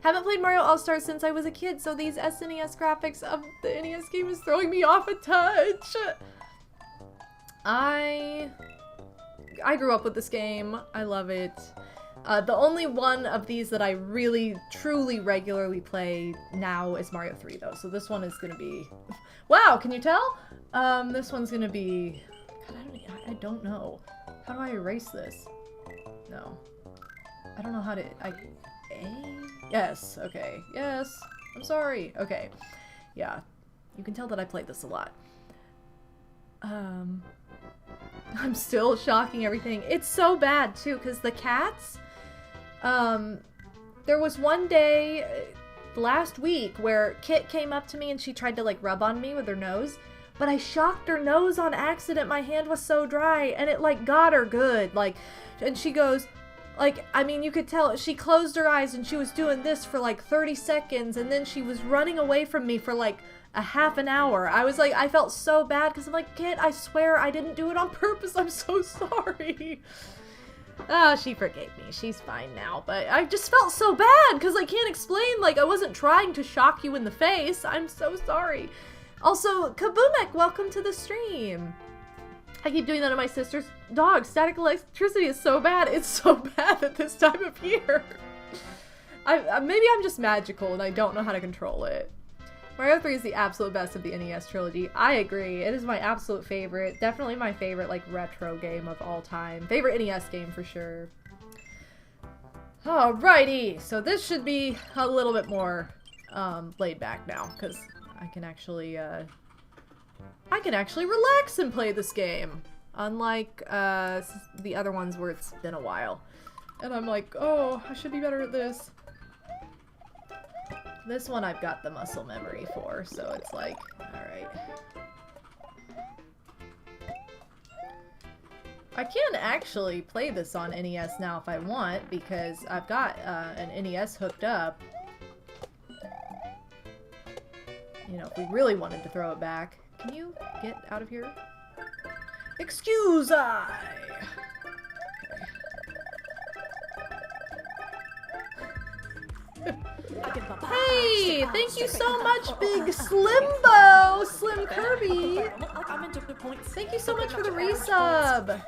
Haven't played Mario All-Stars since I was a kid, so these SNES graphics of the NES game is throwing me off a touch. I grew up with this game. I love it. The only one of these that I really, truly, regularly play now is Mario 3, though. So this one is gonna be... Wow, can you tell? This one's gonna be... God, I don't know. How do I erase this? No. I don't know how to... Yes, okay. Yes. I'm sorry. Okay. Yeah. You can tell that I played this a lot. I'm still shocking everything. It's so bad, too, because the cats... there was one day last week where Kit came up to me and she tried to, like, rub on me with her nose, but I shocked her nose on accident. My hand was so dry, and it, like, got her good. Like, and she goes... Like, I mean, you could tell, she closed her eyes and she was doing this for like 30 seconds, and then she was running away from me for like a half an hour. I was like, I felt so bad because I'm like, Kid, I swear I didn't do it on purpose. I'm so sorry. Oh, she forgave me. She's fine now. But I just felt so bad because I can't explain. Like, I wasn't trying to shock you in the face. I'm so sorry. Also, Kabumek, welcome to the stream. I keep doing that to my sister's dog. Static electricity is so bad. It's so bad at this time of year. Maybe I'm just magical and I don't know how to control it. Mario 3 is the absolute best of the NES trilogy. I agree. It is my absolute favorite. Definitely my favorite, like, retro game of all time. Favorite NES game for sure. Alrighty. So this should be a little bit more laid back now, because I can actually relax and play this game. Unlike the other ones where it's been a while. And I'm like, oh, I should be better at this. This one I've got the muscle memory for, so it's like, alright. I can actually play this on NES now if I want, because I've got an NES hooked up. You know, if we really wanted to throw it back. Can you get out of here? Excuse I! Hey! Thank you so much, Big Slimbo! Slim Kirby! Thank you so much for the resub!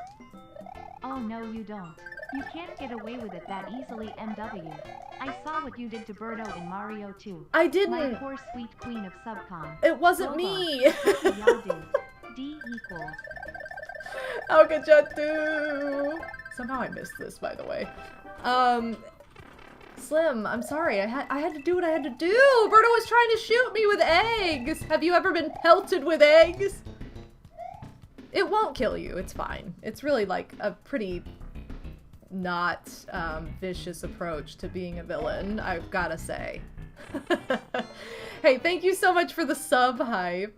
Oh no, you don't. You can't get away with it that easily, MW. I saw what you did to Birdo in Mario 2. I didn't! My poor sweet queen of Subcom. It wasn't me! What do y'all do? D equals. How could you do? Somehow I missed this, by the way. Slim, I'm sorry. I had to do what I had to do. Birdo was trying to shoot me with eggs. Have you ever been pelted with eggs? It won't kill you. It's fine. It's really like a pretty not vicious approach to being a villain, I've gotta say. Hey, thank you so much for the sub hype.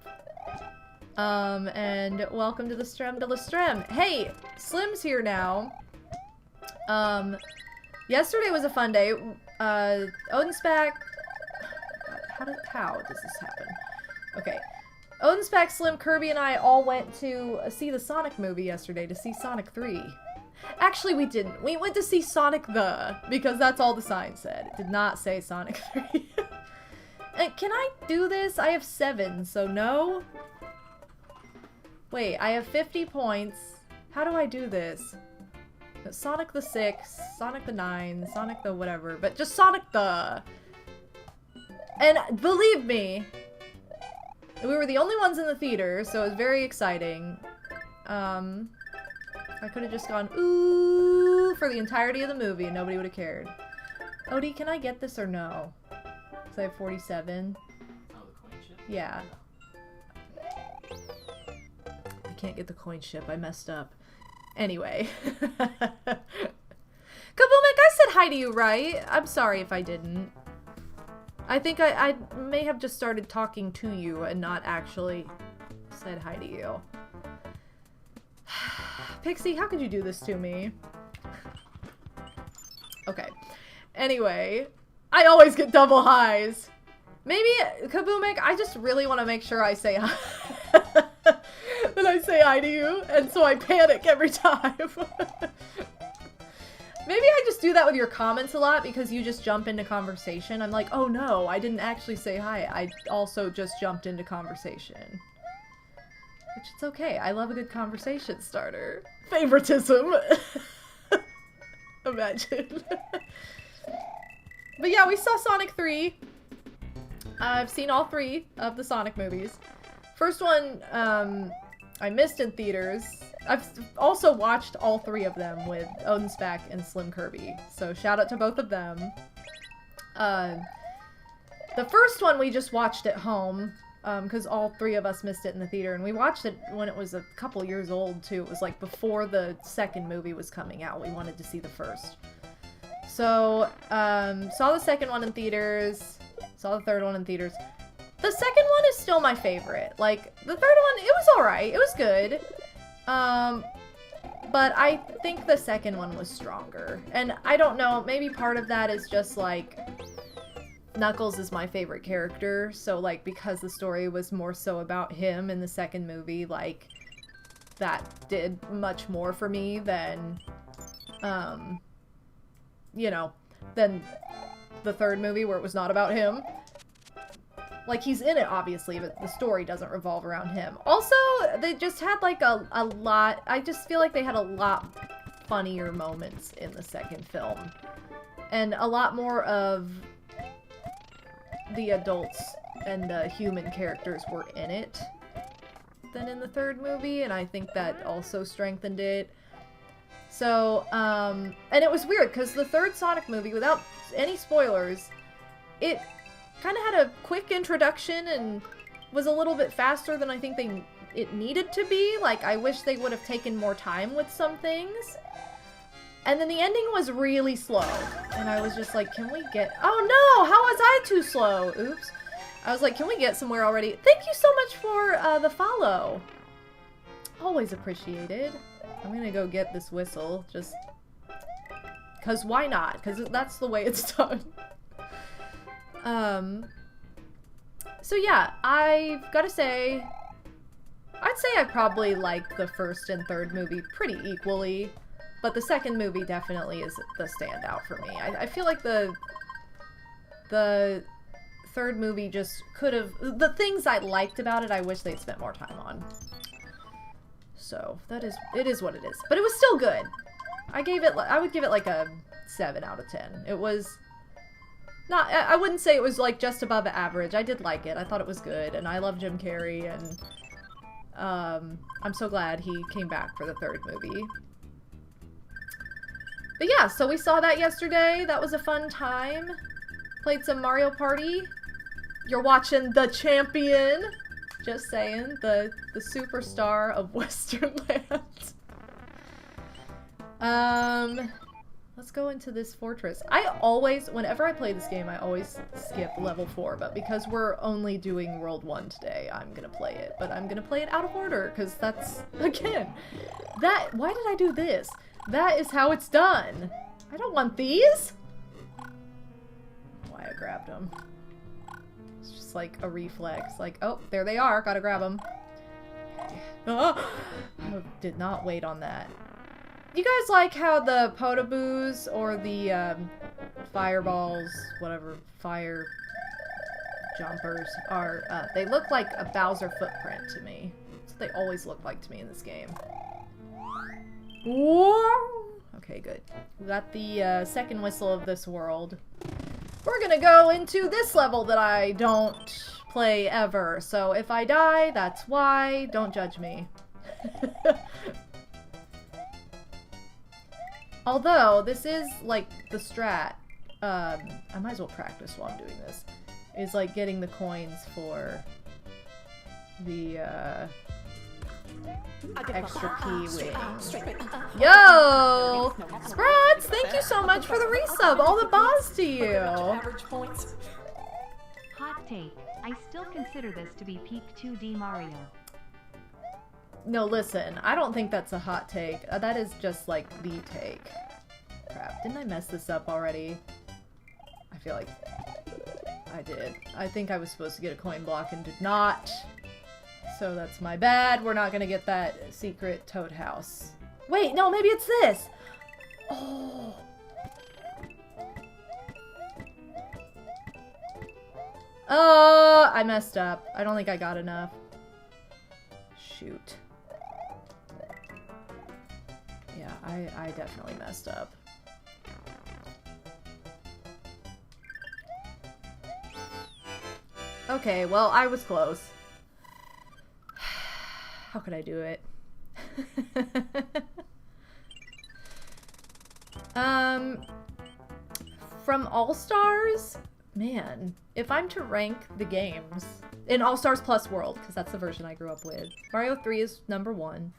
And welcome to the Strem de la Strem. Hey, Slim's here now. Yesterday was a fun day. Odin's back. God, how does this happen? Okay. Odin's back, Slim, Kirby, and I all went to see the Sonic movie yesterday, to see Sonic 3. Actually, we didn't. We went to see Sonic the, because that's all the sign said. It did not say Sonic 3. And can I do this? I have 7, so no? Wait, I have 50 points. How do I do this? Sonic the 6, Sonic the 9, Sonic the whatever, but just Sonic the... And believe me, we were the only ones in the theater, so it was very exciting. I could have just gone, ooh, for the entirety of the movie and nobody would have cared. Odie, can I get this or no? Because I have 47. Oh, the coin chip? Yeah. can't get the coin ship. I messed up. Anyway. Kabumek, I said hi to you, right? I'm sorry if I didn't. I think I may have just started talking to you and not actually said hi to you. Pixie, how could you do this to me? Okay. Anyway, I always get double highs. Maybe, Kabumek, I just really want to make sure I say hi. That I say hi to you, and so I panic every time. Maybe I just do that with your comments a lot because you just jump into conversation. I'm like, oh no, I didn't actually say hi. I also just jumped into conversation. Which it's okay. I love a good conversation starter. Favoritism. Imagine. But yeah, we saw Sonic 3. I've seen all 3 of the Sonic movies. First one, I missed in theaters. I've also watched all 3 of them with Odin Spack and Slim Kirby. So shout out to both of them. The first one we just watched at home, because all 3 of us missed it in the theater. And we watched it when it was a couple years old, too. It was like before the second movie was coming out. We wanted to see the first. So, saw the second one in theaters. Saw the third one in theaters. The second one is still my favorite. Like, the third one, it was alright. It was good. But I think the second one was stronger. And I don't know, maybe part of that is just, like, Knuckles is my favorite character. So, like, because the story was more so about him in the second movie, like, that did much more for me than, you know, than the third movie where it was not about him. Like, he's in it, obviously, but the story doesn't revolve around him. Also, they just had, like, a lot... I just feel like they had a lot funnier moments in the second film. And a lot more of the adults and the human characters were in it than in the third movie, and I think that also strengthened it. So, and it was weird, because the third Sonic movie, without any spoilers, it kind of had a quick introduction and was a little bit faster than I think it needed to be. Like, I wish they would have taken more time with some things. And then the ending was really slow. And I was just like, can we get... Oh no! How was I too slow? Oops. I was like, can we get somewhere already? Thank you so much for the follow. Always appreciated. I'm gonna go get this whistle, just... Because why not? Because that's the way it's done. So yeah, I've gotta say, I'd say I probably like the first and third movie pretty equally, but the second movie definitely is the standout for me. I feel like the third movie just could have, the things I liked about it, I wish they'd spent more time on. So, it is what it is. But it was still good. I would give it like a 7 out of 10. It was... Not, I wouldn't say it was, like, just above average. I did like it. I thought it was good, and I love Jim Carrey, and, I'm so glad he came back for the third movie. But yeah, so we saw that yesterday. That was a fun time. Played some Mario Party. You're watching the champion. Just saying. The superstar of Western Land. Let's go into this fortress. Whenever I play this game, I always skip level 4, but because we're only doing World 1 today, I'm gonna play it. But I'm gonna play it out of order, because that's, again, why did I do this? That is how it's done. I don't want these! Why I grabbed them. It's just like a reflex, like, oh, there they are, gotta grab them. Oh, I did not wait on that. You guys like how the Potaboos or the fireballs, whatever, fire jumpers are, they look like a Bowser footprint to me. That's what they always look like to me in this game. Whoa! Okay, good. We got the second whistle of this world. We're gonna go into this level that I don't play ever. So if I die, that's why. Don't judge me. Although, this is, like, the strat. I might as well practice while I'm doing this. Is, like, getting the coins for the, Extra P wings. Yo! Sprats, thank you so much for the resub. All the bars to you. Hot take. I still consider this to be peak 2D Mario. No, listen. I don't think that's a hot take. That is just, like, the take. Crap. Didn't I mess this up already? I feel like I did. I think I was supposed to get a coin block and did not. So that's my bad. We're not gonna get that secret toad house. Wait, no, maybe it's this! Oh. Oh, I messed up. I don't think I got enough. Shoot. Yeah, I definitely messed up. Okay, well, I was close. How could I do it? From All-Stars? Man, if I'm to rank the games in All-Stars Plus World, because that's the version I grew up with, Mario 3 is number 1.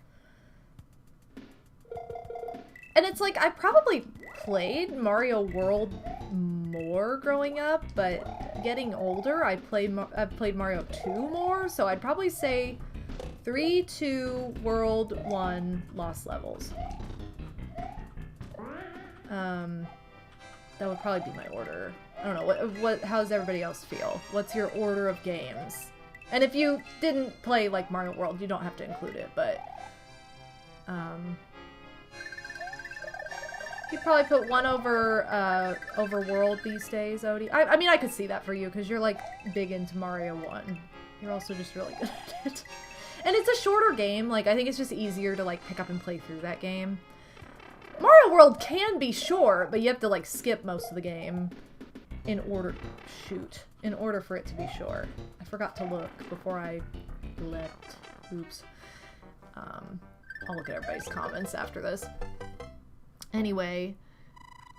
And it's like, I probably played Mario World more growing up, but getting older, I've played Mario 2 more, so I'd probably say 3, 2, World, 1, Lost Levels. That would probably be my order. I don't know, how does everybody else feel? What's your order of games? And if you didn't play, like, Mario World, you don't have to include it, but, you'd probably put 1 over World these days, Odie. I mean, I could see that for you, because you're, like, big into Mario 1. You're also just really good at it. And it's a shorter game, like, I think it's just easier to, like, pick up and play through that game. Mario World can be short, but you have to, like, skip most of the game in order for it to be short. I forgot to look before I left. Oops. I'll look at everybody's comments after this. Anyway,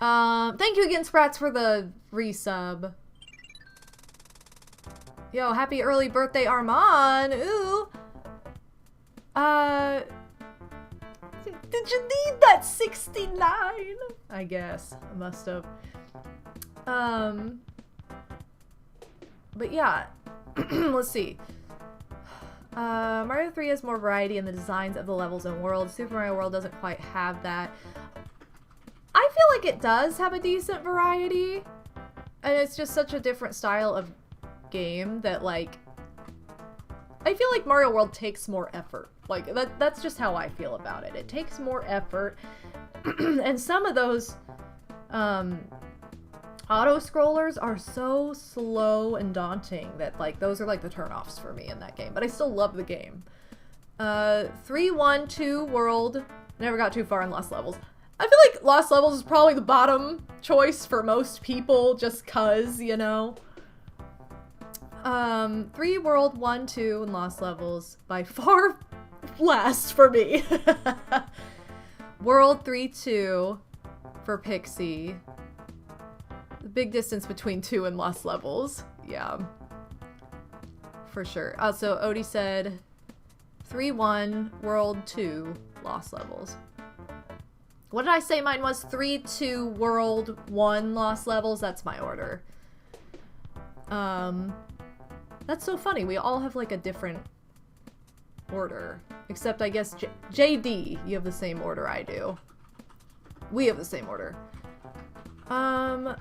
thank you again, Sprats, for the resub. Yo, happy early birthday, Armand! Ooh! Did you need that 69? I guess. I must have. But yeah. Let's see. Mario 3 has more variety in the designs of the levels and worlds. Super Mario World doesn't quite have that. I feel like it does have a decent variety. And it's just such a different style of game that, like, I feel like Mario World takes more effort. Like, that's just how I feel about it. It takes more effort. And some of those auto-scrollers are so slow and daunting that, like, those are, like, the turn-offs for me in that game. But I still love the game. 3, 1, 2, World. Never got too far in Lost Levels. I feel like Lost Levels is probably the bottom choice for most people, just 'cause, you know? 3, World, 1, 2, and Lost Levels. By far last for me. World 3, 2 for Pixie. The big distance between 2 and Lost Levels. Yeah. For sure. Also, Odie said 3, 1, World 2, Lost Levels. What did I say mine was? 3, 2, World, 1, Lost Levels? That's my order. That's so funny. We all have, like, a different order. Except, I guess, JD, you have the same order I do. We have the same order. Well,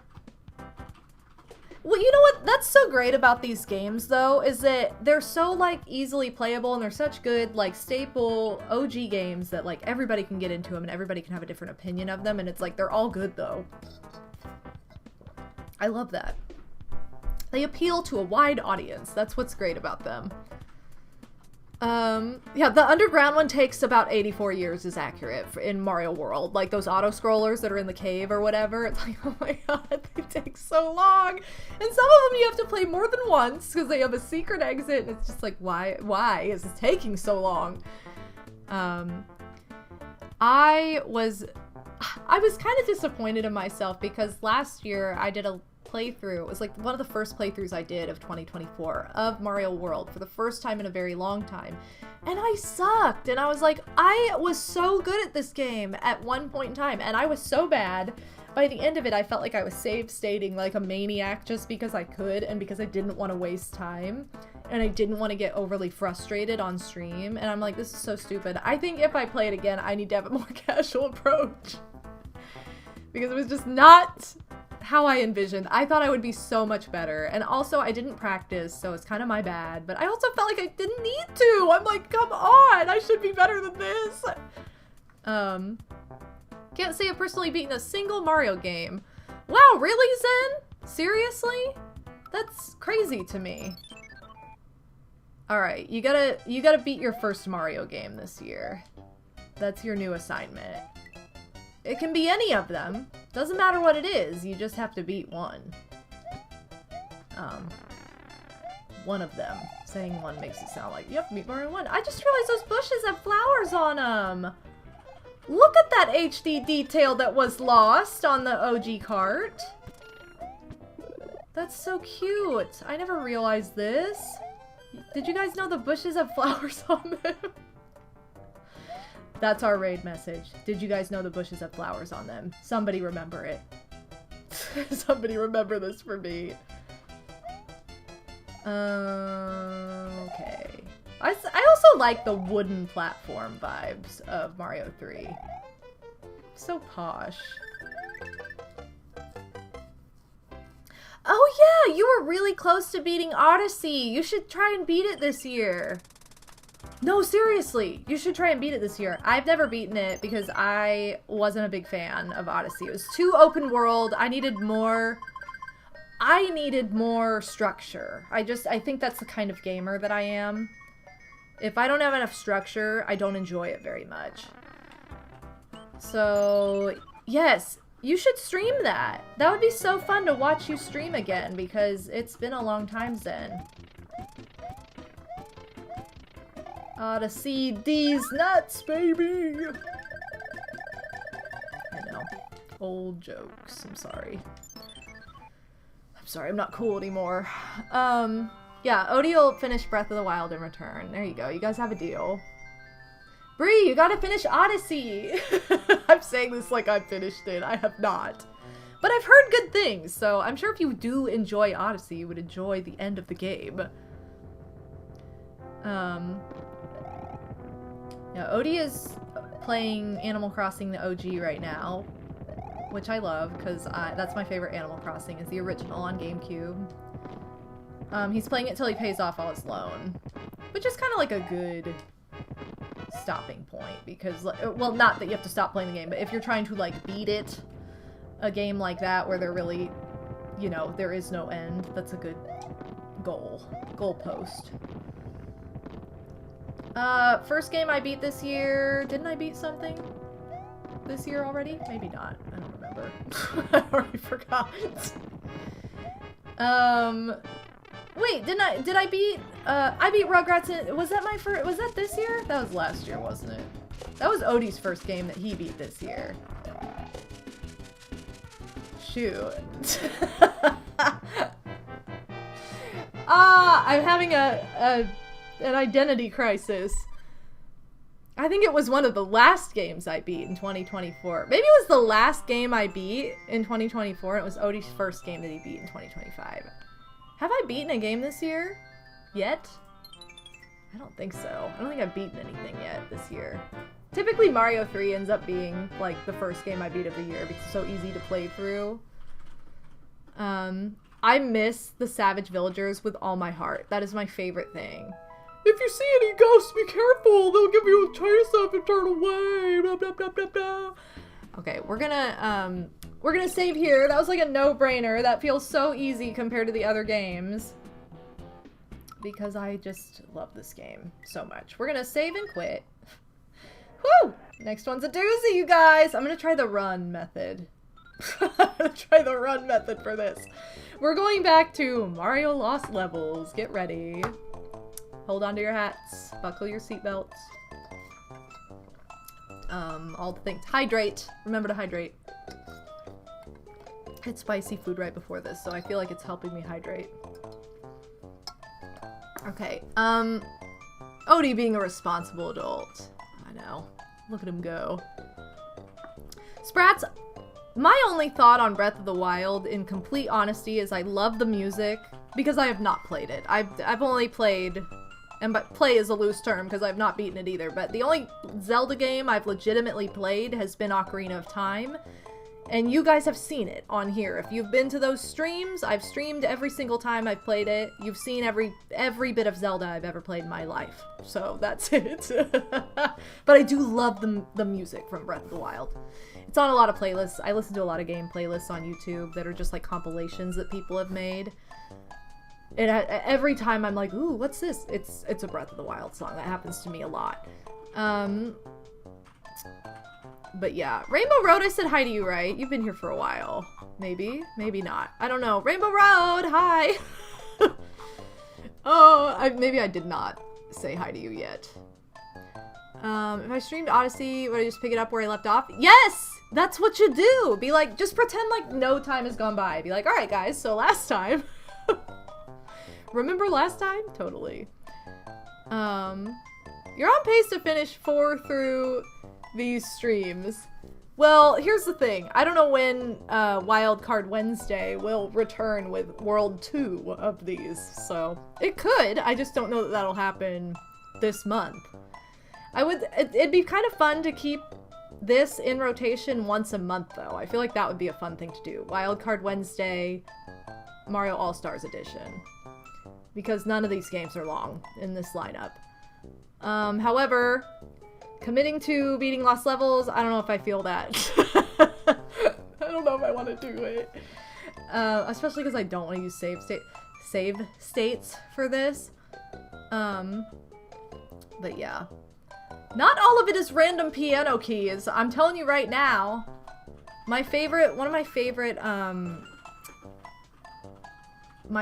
you know what? That's so great about these games, though, is that they're so, like, easily playable, and they're such good, like, staple OG games that, like, everybody can get into them, and everybody can have a different opinion of them, and it's like, they're all good, though. I love that. They appeal to a wide audience. That's what's great about them. Yeah, the underground one takes about 84 years is accurate in Mario World. Like, those auto-scrollers that are in the cave or whatever. It's like, oh my god, they take so long. And some of them you have to play more than once because they have a secret exit, and it's just like, why is this taking so long? I was kind of disappointed in myself because last year I did playthrough. It was like one of the first playthroughs I did of 2024 of Mario World for the first time in a very long time. And I sucked. And I was like, I was so good at this game at one point in time. And I was so bad. By the end of it, I felt like I was save stating like a maniac just because I could and because I didn't want to waste time. And I didn't want to get overly frustrated on stream. And I'm like, this is so stupid. I think if I play it again, I need to have a more casual approach. Because it was just not how I envisioned. I thought I would be so much better. And also, I didn't practice, so it's kind of my bad. But I also felt like I didn't need to. I'm like, come on, I should be better than this. Can't say I've personally beaten a single Mario game. Wow, really, Zen? Seriously? That's crazy to me. Alright, you gotta beat your first Mario game this year. That's your new assignment. It can be any of them. Doesn't matter what it is, you just have to beat one. One of them. Saying one makes it sound like you have to beat Mario 1. I just realized those bushes have flowers on them! Look at that HD detail that was lost on the OG cart! That's so cute! I never realized this. Did you guys know the bushes have flowers on them? That's our raid message. Did you guys know the bushes have flowers on them? Somebody remember it. Somebody remember this for me. Okay. I also like the wooden platform vibes of Mario 3. So posh. Oh yeah, you were really close to beating Odyssey. You should try and beat it this year. No, seriously, you should try and beat it this year. I've never beaten it because I wasn't a big fan of Odyssey. It was too open world. I needed more structure. I think that's the kind of gamer that I am. If I don't have enough structure, I don't enjoy it very much. So, yes, you should stream that. That would be so fun to watch you stream again because it's been a long time, Zen. Odyssey, these nuts, baby! I know. Old jokes. I'm sorry. I'm sorry, I'm not cool anymore. Yeah, Odie will finish Breath of the Wild and return. There you go. You guys have a deal. Bree, you gotta finish Odyssey! I'm saying this like I've finished it. I have not. But I've heard good things, so I'm sure if you do enjoy Odyssey, you would enjoy the end of the game. Yeah, Odie is playing Animal Crossing the OG right now, which I love, because that's my favorite Animal Crossing, is the original on GameCube. He's playing it till he pays off all his loan, which is kind of like a good stopping point, because, well, not that you have to stop playing the game, but if you're trying to, like, beat it, a game like that where there really, you know, there is no end, that's a good goalpost. First game I beat this year, didn't I beat something this year already? Maybe not, I don't remember. I already forgot. Wait, did I beat, I beat Rugrats in, was that my first, was that this year? That was last year, wasn't it? That was Odie's first game that he beat this year. Shoot. I'm having an identity crisis. I think it was one of the last games I beat in 2024. Maybe it was the last game I beat in 2024. It was Odie's first game that he beat in 2025. Have I beaten a game this year? Yet? I don't think so. I don't think I've beaten anything yet this year. Typically Mario 3 ends up being like the first game I beat of the year because it's so easy to play through. I miss the Savage Villagers with all my heart. That is my favorite thing. If you see any ghosts, be careful. They'll give you a chase up and turn away. Blah, blah, blah, blah, blah. Okay, we're gonna save here. That was like a no-brainer. That feels so easy compared to the other games. Because I just love this game so much. We're gonna save and quit. Woo! Next one's a doozy, you guys. I'm gonna try the run method. I'm gonna try the run method for this. We're going back to Mario Lost Levels. Get ready. Hold on to your hats. Buckle your seatbelts. All the things. Hydrate. Remember to hydrate. had spicy food right before this, so I feel like it's helping me hydrate. Okay, Odie being a responsible adult. I know. Look at him go. Sprats, my only thought on Breath of the Wild, in complete honesty, is I love the music, because I have not played it. I've only played, and by play is a loose term, because I've not beaten it either, but the only Zelda game I've legitimately played has been Ocarina of Time, and you guys have seen it on here. If you've been to those streams, I've streamed every single time I've played it. You've seen every bit of Zelda I've ever played in my life. So that's it. But I do love the music from Breath of the Wild. It's on a lot of playlists. I listen to a lot of game playlists on YouTube that are just like compilations that people have made. And every time I'm like, ooh, what's this? It's a Breath of the Wild song. That happens to me a lot. But yeah, Rainbow Road, I said hi to you, right? You've been here for a while. Maybe, maybe not. I don't know. Rainbow Road, hi! Oh, maybe I did not say hi to you yet. If I streamed Odyssey, would I just pick it up where I left off? Yes! That's what you do! Be like, just pretend like no time has gone by. Be like, alright guys, so last time. Remember last time? Totally. You're on pace to finish 4 through these streams. Well, here's the thing. I don't know when Wildcard Wednesday will return with World 2 of these, so it could. I just don't know that that'll happen this month. It'd be kind of fun to keep this in rotation once a month, though. I feel like that would be a fun thing to do. Wildcard Wednesday, Mario All-Stars Edition. Because none of these games are long in this lineup. However, committing to beating lost levels, I don't know if I feel that. I don't know if I want to do it. Especially because I don't want to use save states for this. But yeah. Not all of it is random piano keys. I'm telling you right now. One of my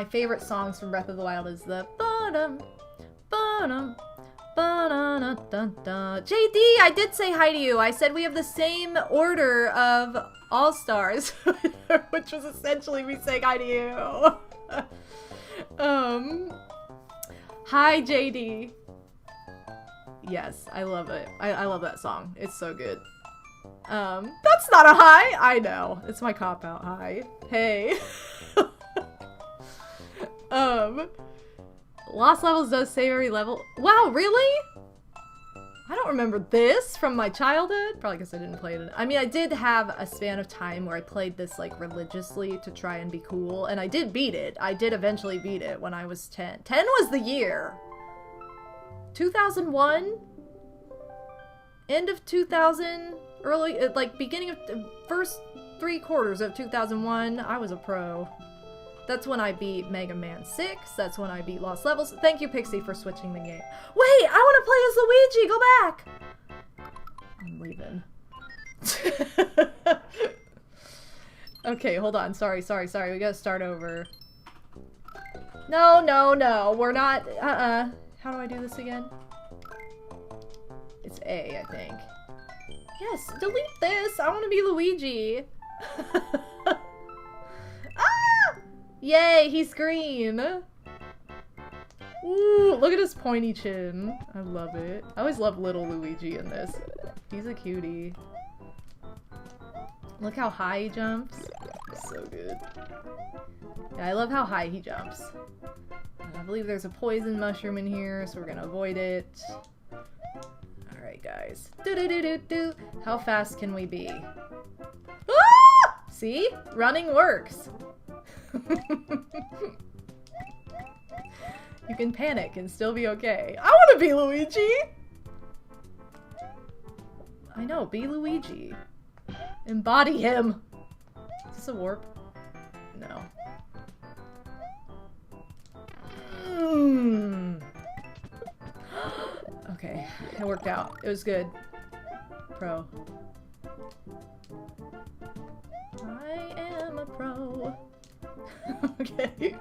favorite songs from Breath of the Wild is the ba-dum, ba-dum, ba-dum-dum-dum-dum. JD, I did say hi to you. I said we have the same order of All-Stars, which was essentially me saying hi to you. Hi, JD. Yes, I love it. I love that song. It's so good. That's not a hi! I know. It's my cop-out hi. Hey. Lost Levels does save every level. Wow, really? I don't remember this from my childhood. Probably because I didn't play it. I mean, I did have a span of time where I played this, like, religiously to try and be cool. And I did beat it. I did eventually beat it when I was 10. 10 was the year. 2001? End of 2000? Early, like, beginning of first 3 quarters of 2001. I was a pro. That's when I beat Mega Man 6. That's when I beat Lost Levels. Thank you, Pixie, for switching the game. Wait, I want to play as Luigi. Go back. I'm leaving. Okay, hold on. Sorry. We gotta start over. No. We're not. How do I do this again? It's A, I think. Yes, delete this. I want to be Luigi. Ah! Yay, he's green. Ooh, look at his pointy chin. I love it. I always love little Luigi in this. He's a cutie. Look how high he jumps. So good. Yeah, I love how high he jumps. I believe there's a poison mushroom in here, so we're gonna avoid it. Alright, guys. Do-do-do-do-do. How fast can we be? Ah! See? Running works. You can panic and still be okay. I want to be Luigi! I know, be Luigi. Embody him! Is this a warp? No. Okay, it worked out. It was good. Pro. I am a pro. Okay.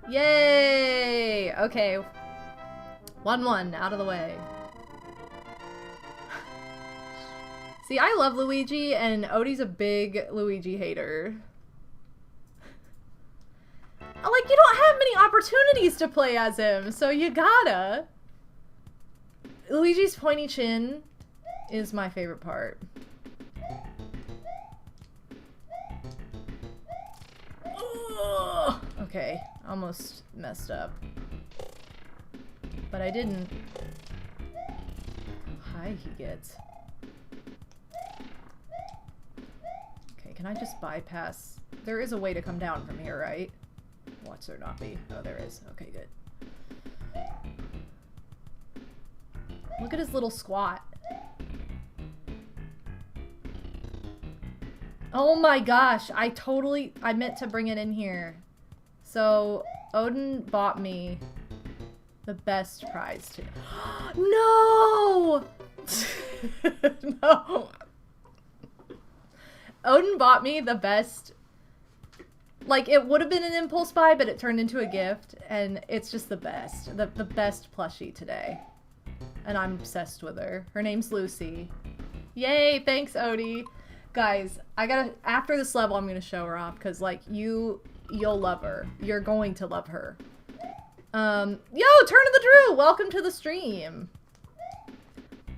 Yay! Okay. 1-1, out of the way. See, I love Luigi, and Odie's a big Luigi hater. Like, you don't have many opportunities to play as him, so you gotta. Luigi's pointy chin is my favorite part. Ugh. Okay, almost messed up. But I didn't. How high he gets. Okay, can I just bypass? There is a way to come down from here, right? Watch there not be. Oh, there is. Okay, good. Look at his little squat. Oh my gosh, I meant to bring it in here. So, Odin bought me the best prize too. No! No. Odin bought me the best. Like, it would have been an impulse buy, but it turned into a gift, and it's just the best. The best plushie today. And I'm obsessed with her. Her name's Lucy. Yay, thanks, Odie. Guys, after this level, I'm gonna show her off, because, like, you'll love her. You're going to love her. Yo, Turn of the Drew! Welcome to the stream.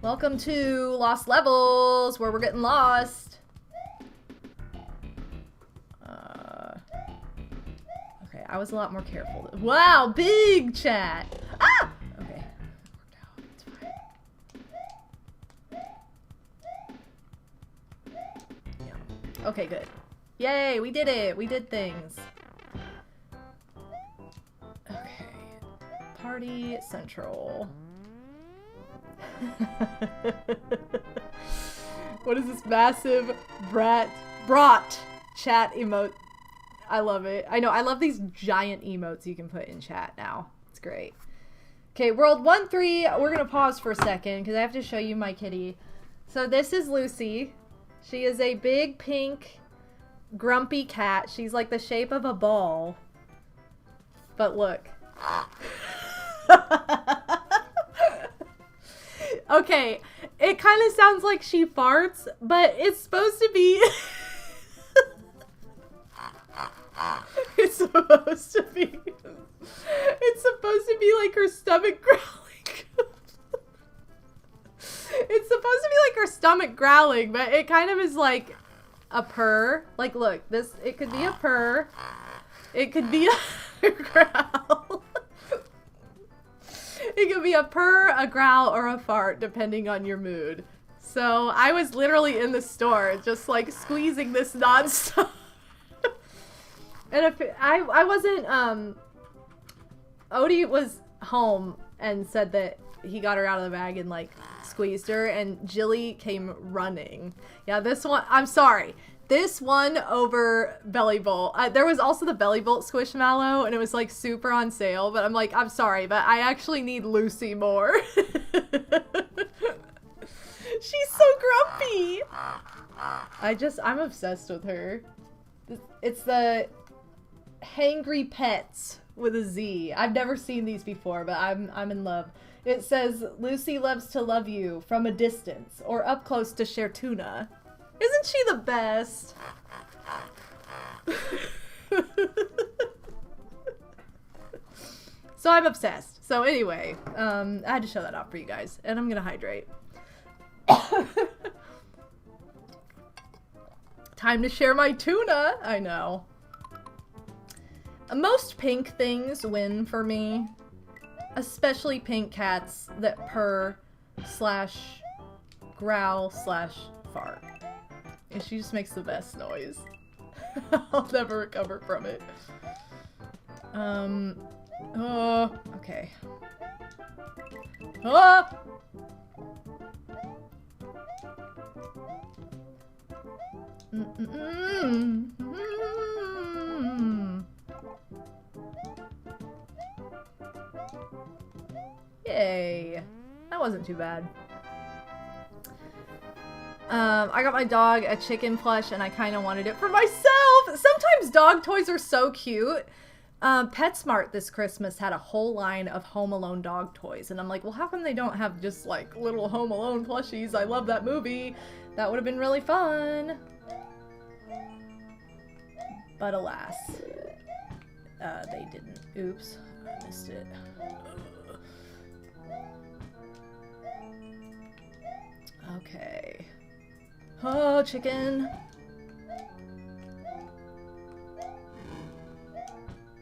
Welcome to Lost Levels, where we're getting lost. Okay, I was a lot more careful. Wow, big chat! Ah! Okay, it worked out. It's fine. Yeah. Okay, good. Yay, we did it! We did things. Okay. Party Central. What is this massive brat chat emote? I love it. I know, I love these giant emotes you can put in chat now. It's great. Okay, World 1-3, we're gonna pause for a second because I have to show you my kitty. So this is Lucy. She is a big pink grumpy cat. She's like the shape of a ball. But look. Okay, it kind of sounds like she farts, but it's supposed to be... It's supposed to be like her stomach growling. It's supposed to be like her stomach growling, but it kind of is like a purr. Like, look, it could be a purr. It could be a growl. It could be a purr, a growl, or a fart, depending on your mood. So I was literally in the store, just like squeezing this nonstop. And if I wasn't, Odie was home and said that he got her out of the bag and, like, squeezed her, and Jilly came running. Yeah, this one, I'm sorry. This one over Belly Bolt. There was also the Belly Bolt Squishmallow, and it was, like, super on sale, but I'm like, I'm sorry, but I actually need Lucy more. She's so grumpy. I'm obsessed with her. It's the Hangry Pets with a Z. I've never seen these before, but I'm in love. It says, Lucy loves to love you from a distance or up close to share tuna. Isn't she the best? So I'm obsessed. So anyway, I had to show that off for you guys, and I'm gonna hydrate. Time to share my tuna. I know. Most pink things win for me, especially pink cats that purr / growl / fart. And she just makes the best noise. I'll never recover from it. Oh, okay. Oh! Yay. That wasn't too bad. I got my dog a chicken plush and I kind of wanted it for myself. Sometimes dog toys are so cute. PetSmart this Christmas had a whole line of Home Alone dog toys. And I'm like, well, how come they don't have just like little Home Alone plushies? I love that movie. That would have been really fun. But alas, they didn't. Oops, I missed it. Okay. Oh, chicken.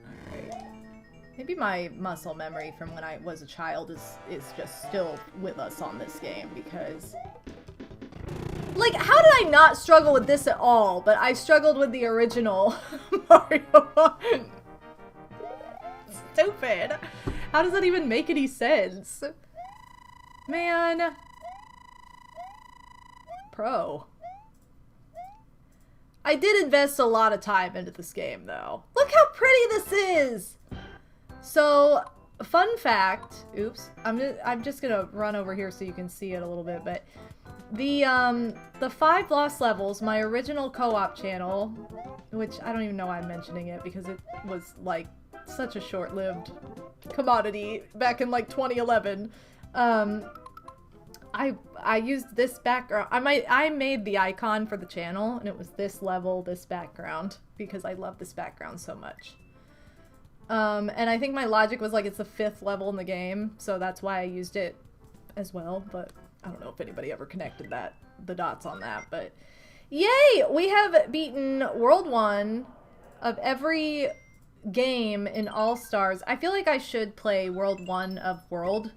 Alright. Maybe my muscle memory from when I was a child is just still with us on this game, because... Like, how did I not struggle with this at all, but I struggled with the original Mario 1? Stupid. How does that even make any sense? Man. Pro. I did invest a lot of time into this game, though. Look how pretty this is! So, fun fact, oops, I'm just gonna run over here so you can see it a little bit, but the 5 lost levels, my original co-op channel, which I don't even know why I'm mentioning it because it was like such a short-lived commodity back in like 2011. I used this background. I made the icon for the channel, and it was this level, this background, because I love this background so much. And I think my logic was like it's the 5th level in the game, so that's why I used it as well, but I don't know if anybody ever connected the dots on that, but yay! We have beaten World 1 of every game in All-Stars. I feel like I should play World 1 of World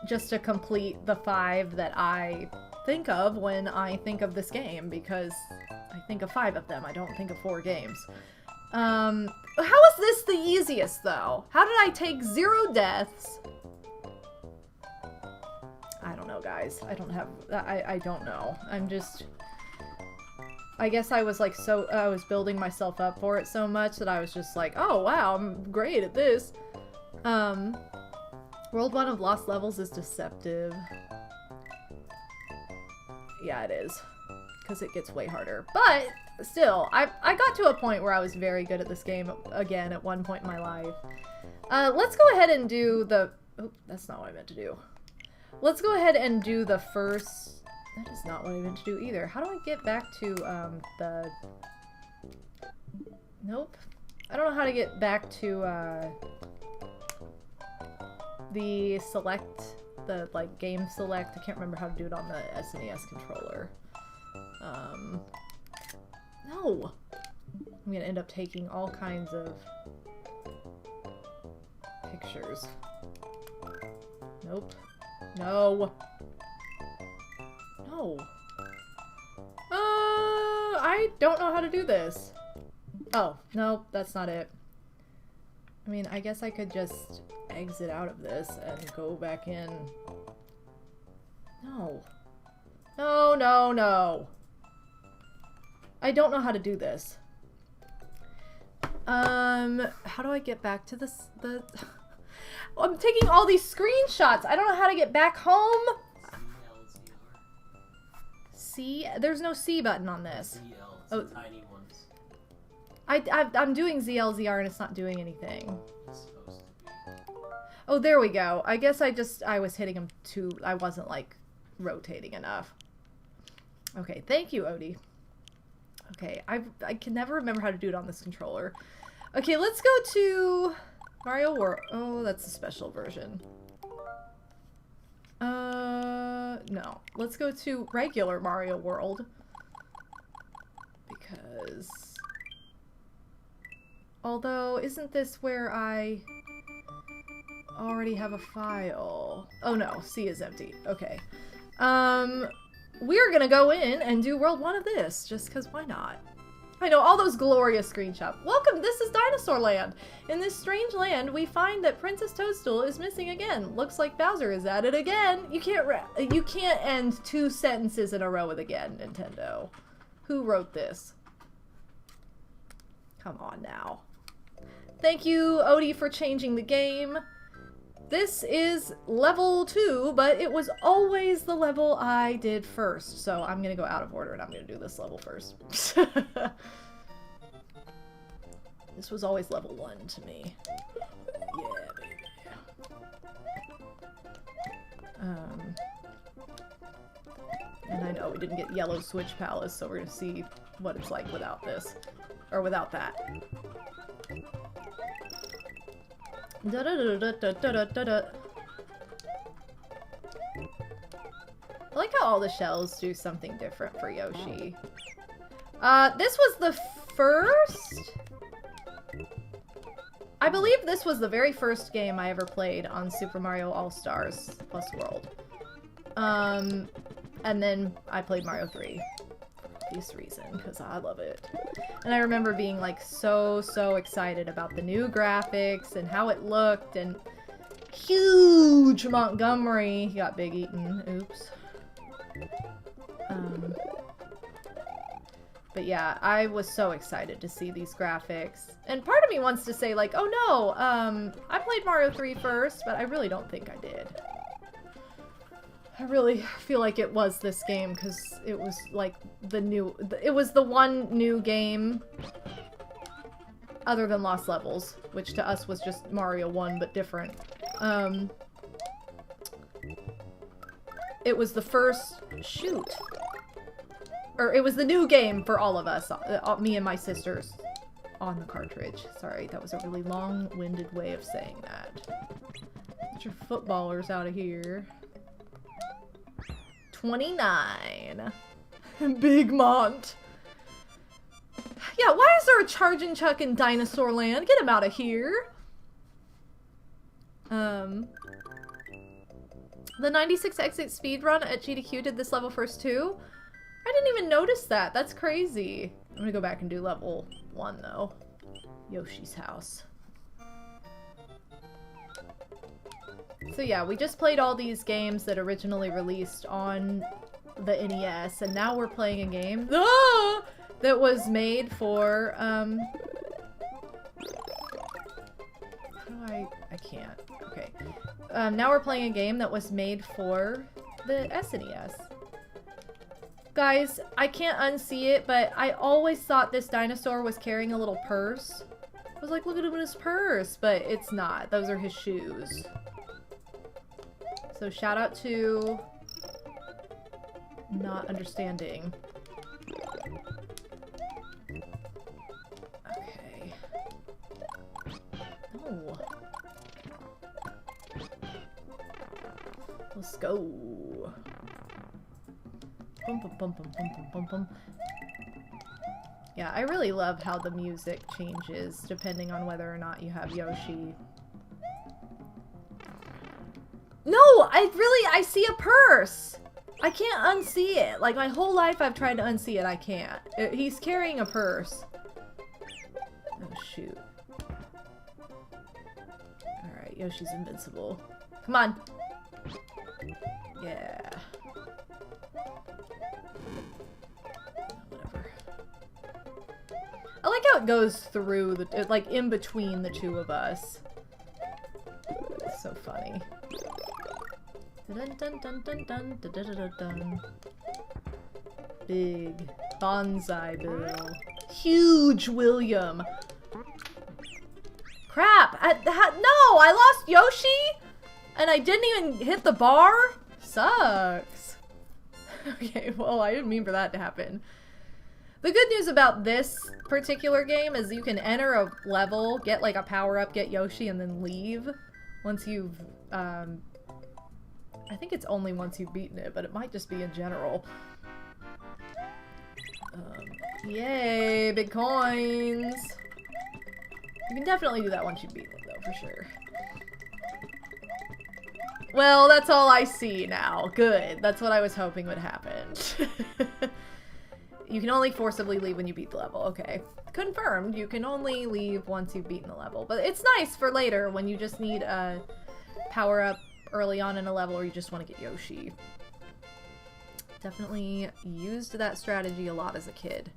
just to complete the 5 that I think of when I think of this game, because I think of 5 of them. I don't think of 4 games. How is this the easiest, though? How did I take 0 deaths? I don't know, guys. I don't know. I'm just... I guess I was like I was building myself up for it so much that I was just like, oh wow, I'm great at this. World 1 of Lost Levels is deceptive. Yeah, it is. Because it gets way harder. But, still, I got to a point where I was very good at this game again at one point in my life. Let's go ahead and do the... Oh, that's not what I meant to do. Let's go ahead and do the first... That is not what I meant to do either. How do I get back to, the... Nope. I don't know how to get back to, the select, the, like, game select. I can't remember how to do it on the SNES controller. No! I'm gonna end up taking all kinds of pictures. Nope. No! No. I don't know how to do this. Oh, no, that's not it. I mean, I guess I could just exit out of this and go back in. No. No, no, no. I don't know how to do this. How do I get back to this? I'm taking all these screenshots. I don't know how to get back home. C? There's no C button on this. ZL, it's the tiny ones. I'm doing ZLZR and it's not doing anything. It's supposed to be. Oh, there we go. I guess I was hitting them too. I wasn't like rotating enough. Okay, thank you, Odie. Okay, I can never remember how to do it on this controller. Okay, let's go to Mario World. Oh, that's a special version. No. Let's go to regular Mario World. Because... Although, isn't this where I already have a file? Oh no, C is empty. Okay. We're gonna go in and do World 1 of this, just because why not? I know, all those glorious screenshots. Welcome, this is Dinosaur Land. In this strange land, we find that Princess Toadstool is missing again. Looks like Bowser is at it again. You can't end 2 sentences in a row with again, Nintendo. Who wrote this? Come on now. Thank you, Odie, for changing the game. This is level 2, but it was always the level I did first. So I'm gonna go out of order and I'm gonna do this level first. This was always level 1 to me. Yeah, baby. And I know we didn't get Yellow Switch Palace, so we're gonna see what it's like without this. Or without that. Da-da-da-da-da-da-da-da. I like how all the shells do something different for Yoshi. This was the first... I believe this was the very first game I ever played on Super Mario All-Stars Plus World. And then I played Mario 3. For obvious reason, because I love it. And I remember being like so excited about the new graphics and how it looked, and huge Montgomery. He got big eaten. Oops. But yeah, I was so excited to see these graphics. And part of me wants to say like, oh no, I played Mario 3 first, but I really don't think I did. I really feel like it was this game because it was like it was the one new game other than Lost Levels, which to us was just Mario 1 but different. It was the first, or it was the new game for all of us, me and my sisters, on the cartridge. Sorry, that was a really long-winded way of saying that. Get your footballers out of here. 29. Big Mont. Yeah, why is there a Charging Chuck in Dinosaur Land? Get him out of here. The 96 exit speedrun at GDQ did this level first too? I didn't even notice that. That's crazy. I'm gonna go back and do level 1 though. Yoshi's house. So yeah, we just played all these games that originally released on the NES, and now we're playing a game that was made for, how do I can't. Okay. Now we're playing a game that was made for the SNES. Guys, I can't unsee it, but I always thought this dinosaur was carrying a little purse. I was like, look at him in his purse, but it's not. Those are his shoes. So shout out to not understanding. Okay. Oh. Let's go. Bum, bum, bum, bum, bum, bum, bum, bum. Yeah, I really love how the music changes depending on whether or not you have Yoshi. No! I see a purse! I can't unsee it. Like, my whole life I've tried to unsee it, I can't. He's carrying a purse. Oh, shoot. Alright, Yoshi's invincible. Come on! Yeah. Whatever. I like how it goes through the, like, in between the two of us. It's so funny. Dun dun dun dun dun dun dun dun dun. Big bonsai Bill. Huge William. Crap! No! I lost Yoshi? And I didn't even hit the bar? Sucks. Okay, well, I didn't mean for that to happen. The good news about this particular game is you can enter a level, get like a power-up, get Yoshi, and then leave. Once you've, I think it's only once you've beaten it, but it might just be in general. Yay, big coins! You can definitely do that once you've beaten it, though, for sure. Well, that's all I see now. Good. That's what I was hoping would happen. You can only forcibly leave when you beat the level. Okay. Confirmed. You can only leave once you've beaten the level. But it's nice for later when you just need a power-up early on in a level or you just want to get Yoshi. Definitely used that strategy a lot as a kid.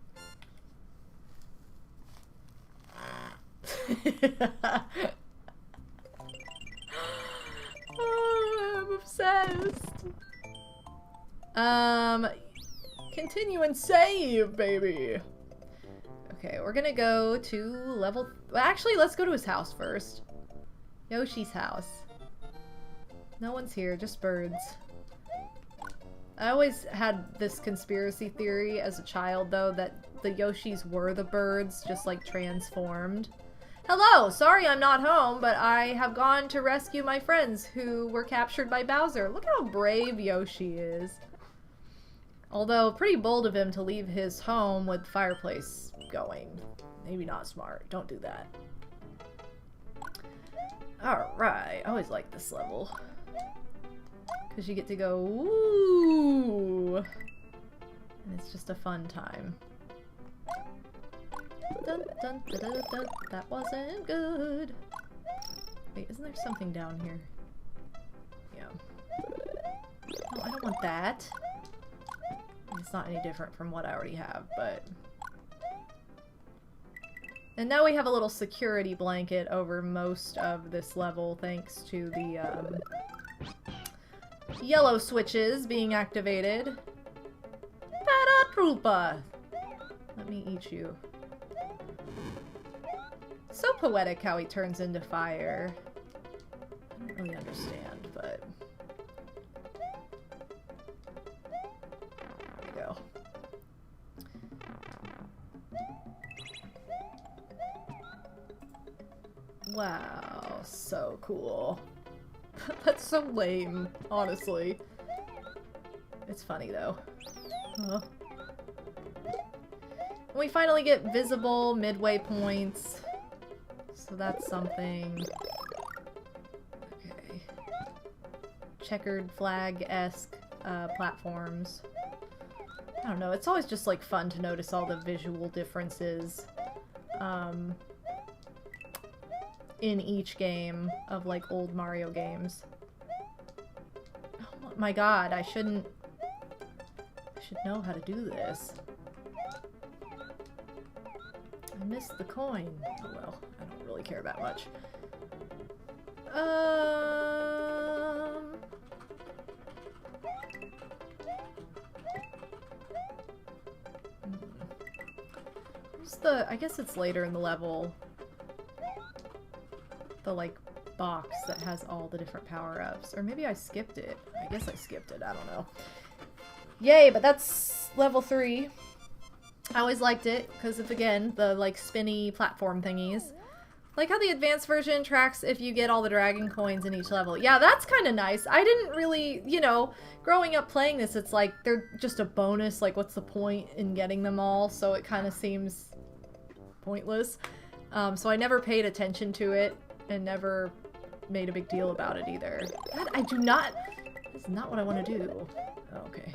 Oh, I'm obsessed. Continue and save, baby. Okay, we're gonna go to level... Well, actually, let's go to his house first. Yoshi's house. No one's here, just birds. I always had this conspiracy theory as a child, though, that the Yoshis were the birds, just like transformed. Hello! Sorry I'm not home, but I have gone to rescue my friends who were captured by Bowser. Look how brave Yoshi is. Although, pretty bold of him to leave his home with the fireplace going. Maybe not smart. Don't do that. Alright. I always like this level. Because you get to go, ooh! And it's just a fun time. Dun, dun, dun, dun, dun. That wasn't good. Wait, isn't there something down here? Yeah. Oh, I don't want that. It's not any different from what I already have, but... And now we have a little security blanket over most of this level, thanks to the, yellow switches being activated. Paratroopa! Let me eat you. So poetic how he turns into fire. I don't really understand, but... There we go. Wow, so cool. That's so lame, honestly. It's funny, though. We finally get visible midway points. So that's something. Okay. Checkered flag-esque platforms. I don't know, it's always just like fun to notice all the visual differences in each game of like old Mario games. Oh my god, I should know how to do this. I missed the coin. Oh well, I don't really care that much. Where's the... I guess it's later in the level. The, like, box that has all the different power-ups. Or maybe I skipped it. I guess I skipped it. I don't know. Yay, but that's level 3. I always liked it, because of, again, the, like, spinny platform thingies. Like how the advanced version tracks if you get all the dragon coins in each level. Yeah, that's kind of nice. I didn't really, you know, growing up playing this, it's like, they're just a bonus. Like, what's the point in getting them all? So it kind of seems pointless. So I never paid attention to it and never made a big deal about it either. God, I do not... That's not what I want to do. Oh, okay.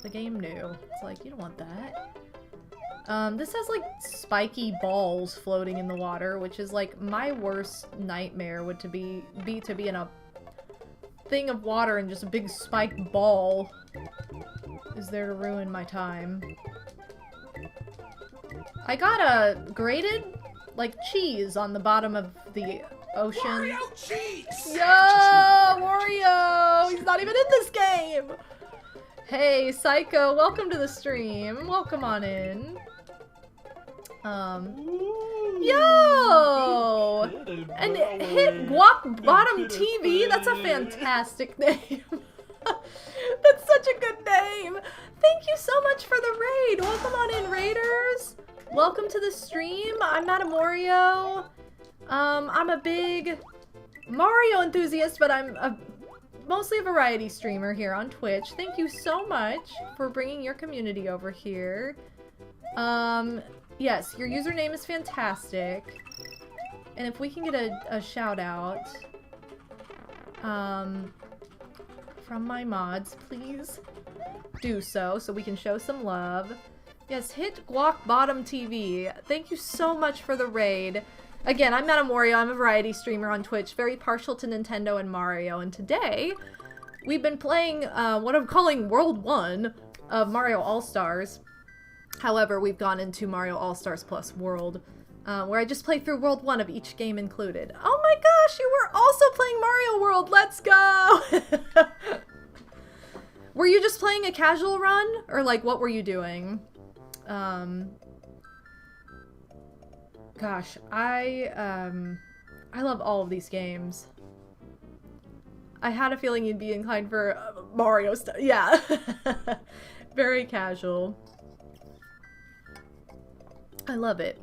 The game knew. It's like, you don't want that. This has like spiky balls floating in the water, which is like my worst nightmare would to be in a thing of water and just a big spiked ball is there to ruin my time. I got a grated like cheese on the bottom of the ocean. Wario cheese! Yo, Wario! He's not even in this game! Hey, Psycho, welcome to the stream. Welcome on in. Yo! And hit Guac Bottom TV? That's a fantastic name. That's such a good name. Thank you so much for the raid. Welcome on in, raiders. Welcome to the stream. I'm MadameWario. I'm a big Mario enthusiast, but I'm mostly a variety streamer here on Twitch. Thank you so much for bringing your community over here. Yes, your username is fantastic. And if we can get a shout out from my mods, please do so we can show some love. Yes, hit Guac Bottom TV. Thank you so much for the raid. Again, I'm MadameWario. I'm a variety streamer on Twitch, very partial to Nintendo and Mario. And today, we've been playing what I'm calling World 1 of Mario All-Stars. However, we've gone into Mario All-Stars Plus World, where I just played through World 1 of each game included. Oh my gosh, you were also playing Mario World! Let's go! Were you just playing a casual run? Or like, what were you doing? Gosh, I love all of these games. I had a feeling you'd be inclined for Mario stuff. Yeah. Very casual. I love it.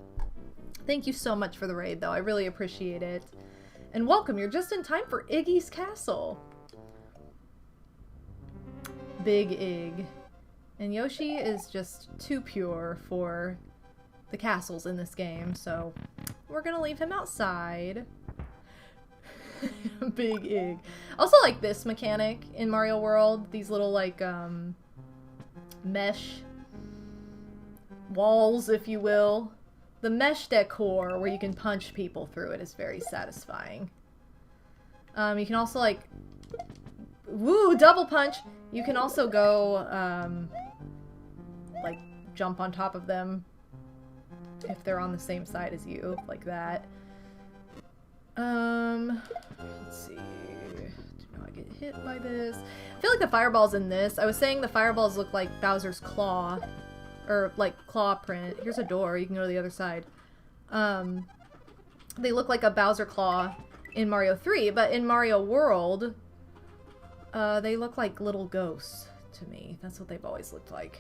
Thank you so much for the raid, though. I really appreciate it. And welcome. You're just in time for Iggy's Castle. Big Ig. And Yoshi is just too pure for the castles in this game, so we're gonna leave him outside. Big Ig. Also like this mechanic in Mario World. These little like mesh walls, if you will. The mesh decor where you can punch people through it is very satisfying. You can also like, woo, double punch. You can also go like jump on top of them if they're on the same side as you, like that. Let's see. Do I get hit by this? I feel like the fireballs in this, I was saying the fireballs look like Bowser's claw. Or, like, claw print. Here's a door. You can go to the other side. They look like a Bowser claw in Mario 3, but in Mario World, they look like little ghosts to me. That's what they've always looked like.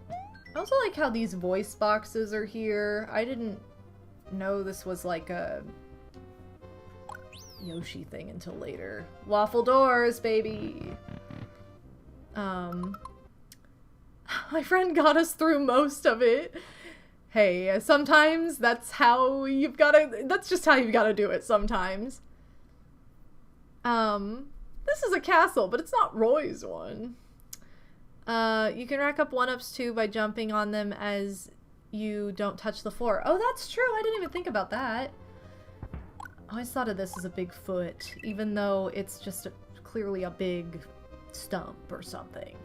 I also like how these voice boxes are here. I didn't know this was like a Yoshi thing until later. Waffle doors, baby! My friend got us through most of it. Hey, sometimes that's how you've gotta, that's just how you've gotta do it sometimes. This is a castle, but it's not Roy's one. You can rack up 1-ups too by jumping on them as you don't touch the floor. Oh, that's true. I didn't even think about that. I always thought of this as a big foot, even though it's just clearly a big stump or something.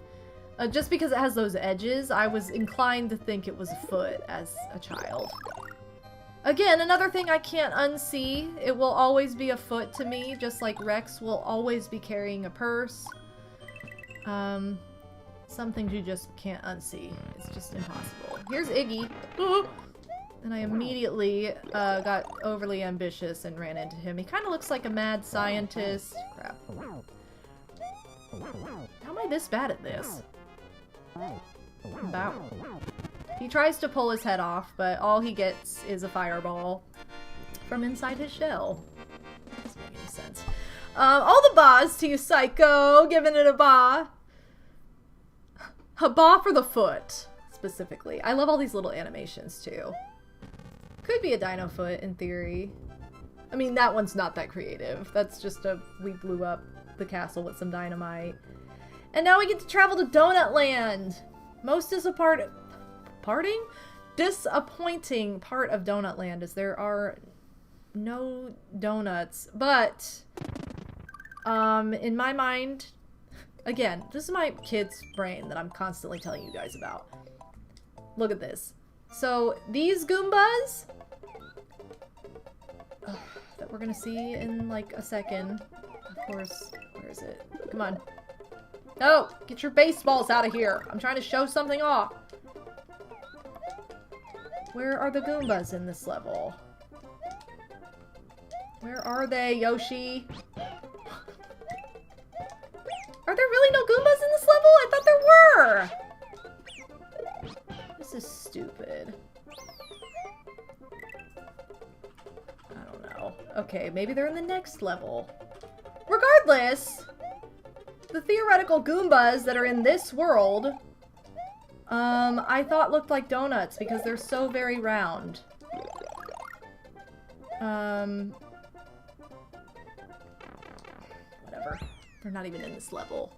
Just because it has those edges, I was inclined to think it was a foot as a child. Again, another thing I can't unsee. It will always be a foot to me, just like Rex will always be carrying a purse. Some things you just can't unsee. It's just impossible. Here's Iggy. And I immediately got overly ambitious and ran into him. He kind of looks like a mad scientist. Crap. How am I this bad at this? About. He tries to pull his head off, but all he gets is a fireball from inside his shell. Doesn't make any sense. All the bahs to you, Psycho! Giving it a bah! A bah for the foot, specifically. I love all these little animations, too. Could be a dino foot, in theory. I mean, that one's not that creative. That's just a, we blew up the castle with some dynamite. And now we get to travel to Donut Land! Most disappointing part of Donut Land is there are no donuts, but in my mind, again, this is my kid's brain that I'm constantly telling you guys about. Look at this. So these Goombas that we're gonna see in like a second, of course, where is it? Come on. No! Get your baseballs out of here! I'm trying to show something off! Where are the Goombas in this level? Where are they, Yoshi? Are there really no Goombas in this level? I thought there were! This is stupid. I don't know. Okay, maybe they're in the next level. Regardless, the theoretical Goombas that are in this world, I thought looked like donuts because they're so very round. Whatever. They're not even in this level.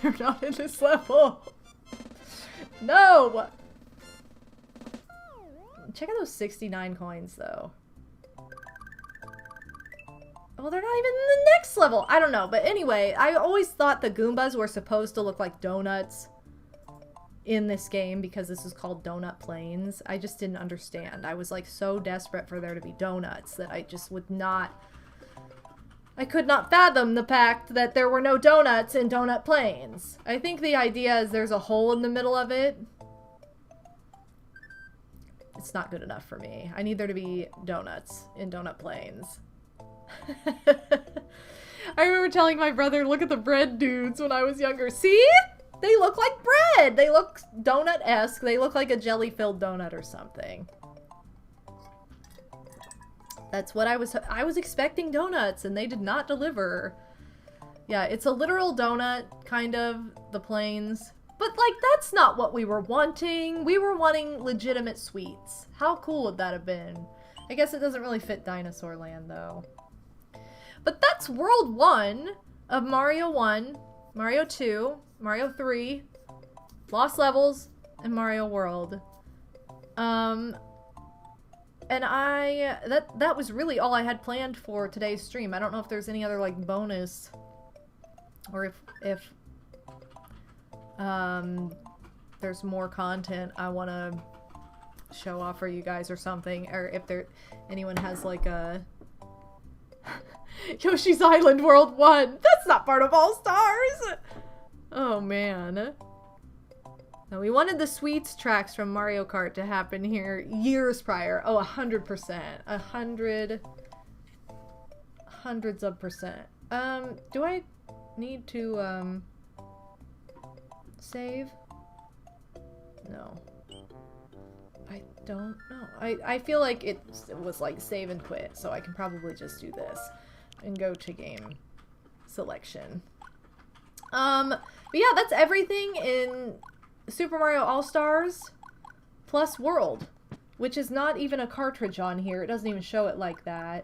They're not in this level! No! Check out those 69 coins, though. Well, they're not even in the next level! I don't know, but anyway, I always thought the Goombas were supposed to look like donuts in this game because this is called Donut Plains. I just didn't understand. I was like so desperate for there to be donuts that I just would not... I could not fathom the fact that there were no donuts in Donut Plains. I think the idea is there's a hole in the middle of it. It's not good enough for me. I need there to be donuts in Donut Plains. I remember telling my brother, look at the bread dudes when I was younger. See? They look like bread. They look donut-esque. They look like a jelly-filled donut or something. That's what I was expecting donuts, and they did not deliver. Yeah, it's a literal donut, kind of, the plains. But, like, that's not what we were wanting. We were wanting legitimate sweets. How cool would that have been? I guess it doesn't really fit Dinosaur Land, though. But that's World 1 of Mario 1, Mario 2, Mario 3, Lost Levels, and Mario World. And that was really all I had planned for today's stream. I don't know if there's any other, like, bonus, or if there's more content I want to show off for you guys or something, or if anyone has, like, a Yoshi's Island World 1. That's not part of All Stars! Oh, man. No, we wanted the sweets tracks from Mario Kart to happen here years prior. Oh, 100%. Hundreds of percent. Do I need to, save? No. I don't know. I feel like it was like save and quit, so I can probably just do this and go to game selection. But yeah, that's everything in Super Mario All-Stars plus World, which is not even a cartridge on here. It doesn't even show it like that.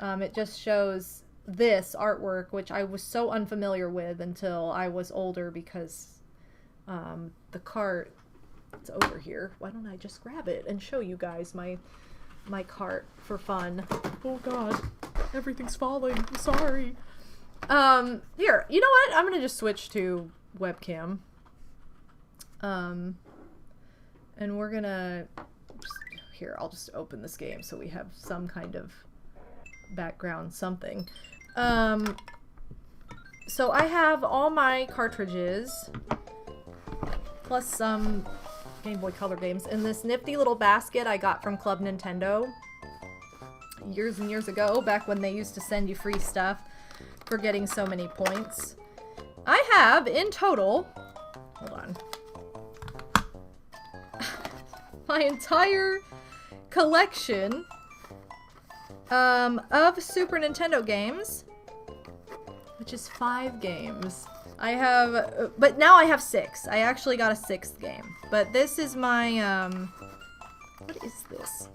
It just shows this artwork, which I was so unfamiliar with until I was older because the cart, it's over here. Why don't I just grab it and show you guys my cart for fun? Oh god, everything's falling. I'm sorry. Here, you know what? I'm gonna just switch to webcam. And we're gonna, here, I'll just open this game so we have some kind of background something. So I have all my cartridges, plus some Game Boy Color games, in this nifty little basket I got from Club Nintendo years and years ago, back when they used to send you free stuff for getting so many points. I have, in total, hold on, my entire collection of Super Nintendo games, which is 5 games. I have, but now I have 6. I actually got a 6th game. But this is my, what is this?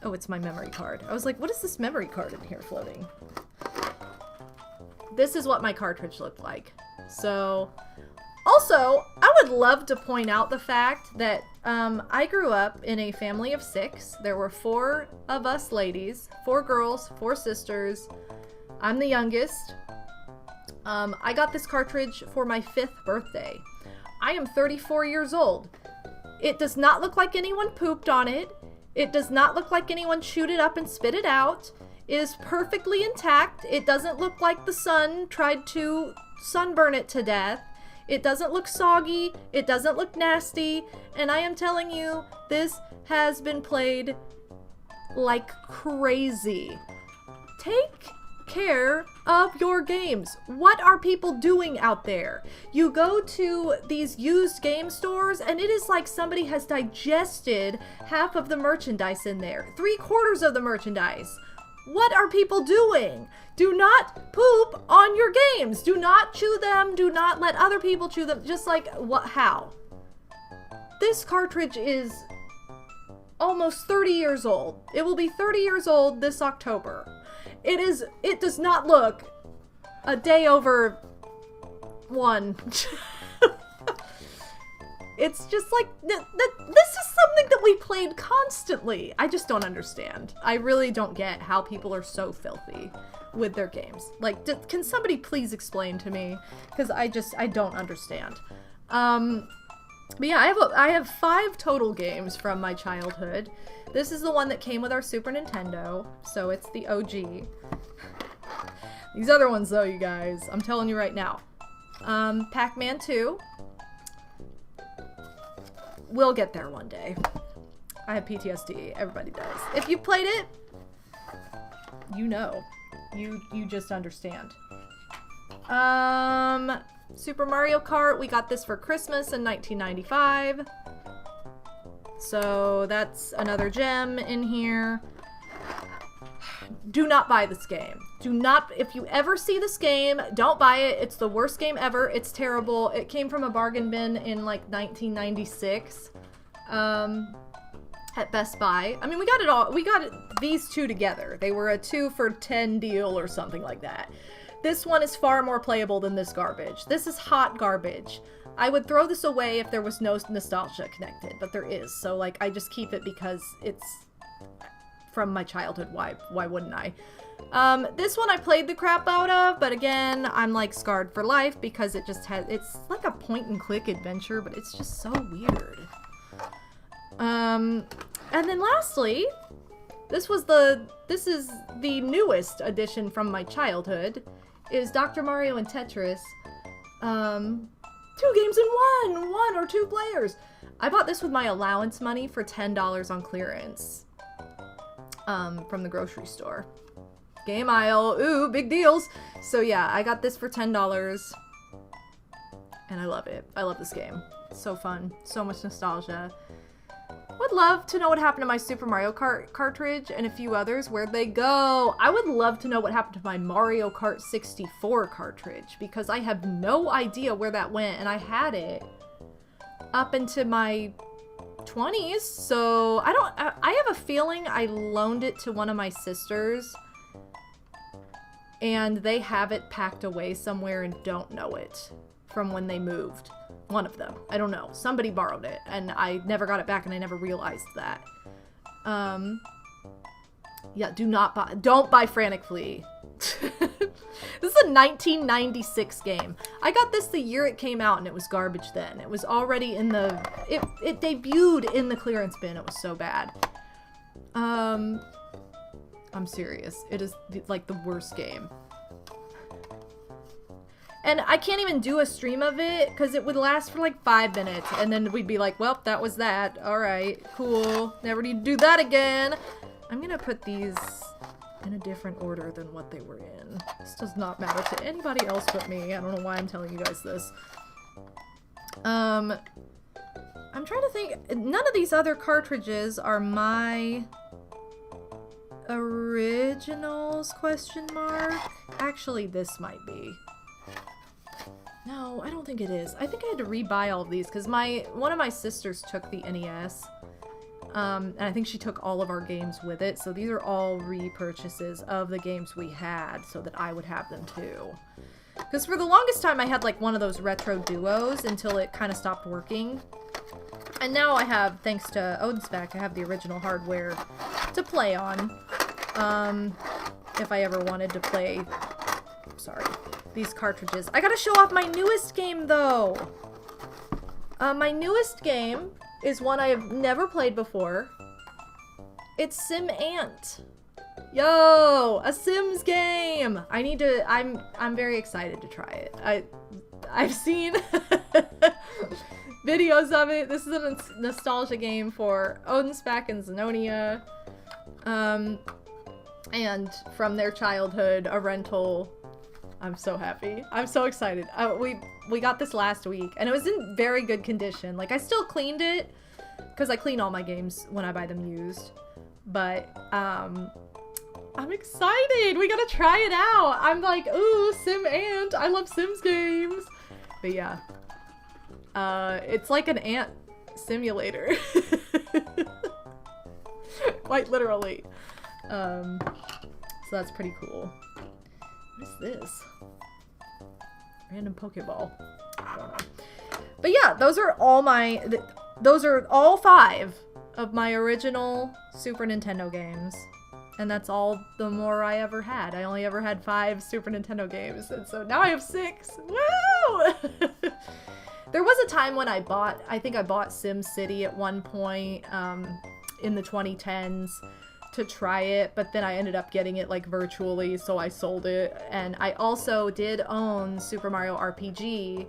Oh, it's my memory card. I was like, what is this memory card in here floating? This is what my cartridge looked like. So, also, I would love to point out the fact that I grew up in a family of 6. There were 4 of us ladies, 4 girls, 4 sisters. I'm the youngest. I got this cartridge for my 5th birthday. I am 34 years old. It does not look like anyone pooped on it. It does not look like anyone chewed it up and spit it out. It is perfectly intact. It doesn't look like the sun tried to sunburn it to death. It doesn't look soggy. It doesn't look nasty. And I am telling you, this has been played like crazy. Take care of your games. What are people doing out there? You go to these used game stores and it is like somebody has digested half of the merchandise in there. 3/4 of the merchandise. What are people doing? Do not poop on your games. Do not chew them. Do not let other people chew them. Just like, what? How? This cartridge is almost 30 years old. It will be 30 years old this October. It does not look a day over 1. It's just like, this is something that we played constantly. I just don't understand. I really don't get how people are so filthy with their games. Like, can somebody please explain to me? Because I don't understand. But yeah, I have 5 total games from my childhood. This is the one that came with our Super Nintendo, so it's the OG. These other ones though, you guys, I'm telling you right now. Pac-Man 2. We'll get there one day. I have PTSD, everybody does. If you played it, you know. You just understand. Super Mario Kart, we got this for Christmas in 1995. So that's another gem in here. Do not buy this game. Do not, if you ever see this game, don't buy it. It's the worst game ever. It's terrible. It came from a bargain bin in like 1996 at Best Buy. I mean, we got it all. We got these two together. They were a 2 for $10 deal or something like that. This one is far more playable than this garbage. This is hot garbage. I would throw this away if there was no nostalgia connected, but there is. So like, I just keep it because it's from my childhood. Why wouldn't I? This one I played the crap out of, but again, I'm like scarred for life because it just has, it's like a point and click adventure, but it's just so weird. And then lastly, this is the newest addition from my childhood, is Dr. Mario and Tetris. 2 games in one or 2 players. I bought this with my allowance money for $10 on clearance. From the grocery store. Game aisle, ooh, big deals. So yeah, I got this for $10. And I love it. I love this game. So fun. So much nostalgia. Would love to know what happened to my Super Mario Kart cartridge and a few others. Where'd they go? I would love to know what happened to my Mario Kart 64 cartridge, because I have no idea where that went, and I had it up into my 20s, so I have a feeling I loaned it to one of my sisters, and they have it packed away somewhere and don't know it from when they moved. One of them. I don't know. Somebody borrowed it, and I never got it back, and I never realized that. Yeah, don't buy Frantic Flea. This is a 1996 game. I got this the year it came out, and it was garbage then. It was already in the... It debuted in the clearance bin. It was so bad. I'm serious. It is, like, the worst game. And I can't even do a stream of it, because it would last for, like, 5 minutes, and then we'd be like, well, that was that. Alright, cool. Never need to do that again. I'm gonna put these in a different order than what they were in. This does not matter to anybody else but me. I don't know why I'm telling you guys this. I'm trying to think. None of these other cartridges are my originals, question mark. Actually, this might be. No, I don't think it is. I think I had to rebuy all of these because one of my sisters took the NES. And I think she took all of our games with it, so these are all repurchases of the games we had so that I would have them too. Because for the longest time I had like one of those retro duos until it kind of stopped working. And now I have, thanks to Odinspec, I have the original hardware to play on. If I ever wanted to play, sorry, these cartridges. I gotta show off my newest game though! My newest game is one I have never played before. It's Sim Ant. Yo, a Sims game. I'm very excited to try it. I've seen videos of it. This is a nostalgia game for Odinspec and Zenonia. And from their childhood, a rental. I'm so happy. I'm so excited. We got this last week, and it was in very good condition. Like, I still cleaned it, because I clean all my games when I buy them used. But, I'm excited! We gotta try it out! I'm like, ooh, Sim Ant! I love Sims games! But yeah. It's like an ant simulator. Quite literally. So that's pretty cool. What is this? Random Pokeball. I don't know. But yeah, those are all 5 of my original Super Nintendo games. And that's all the more I ever had. I only ever had 5 Super Nintendo games, and so now I have 6. Woo! There was a time when I think I bought SimCity at one point in the 2010s. To try it, but then I ended up getting it like virtually, so I sold it. And I also did own Super Mario RPG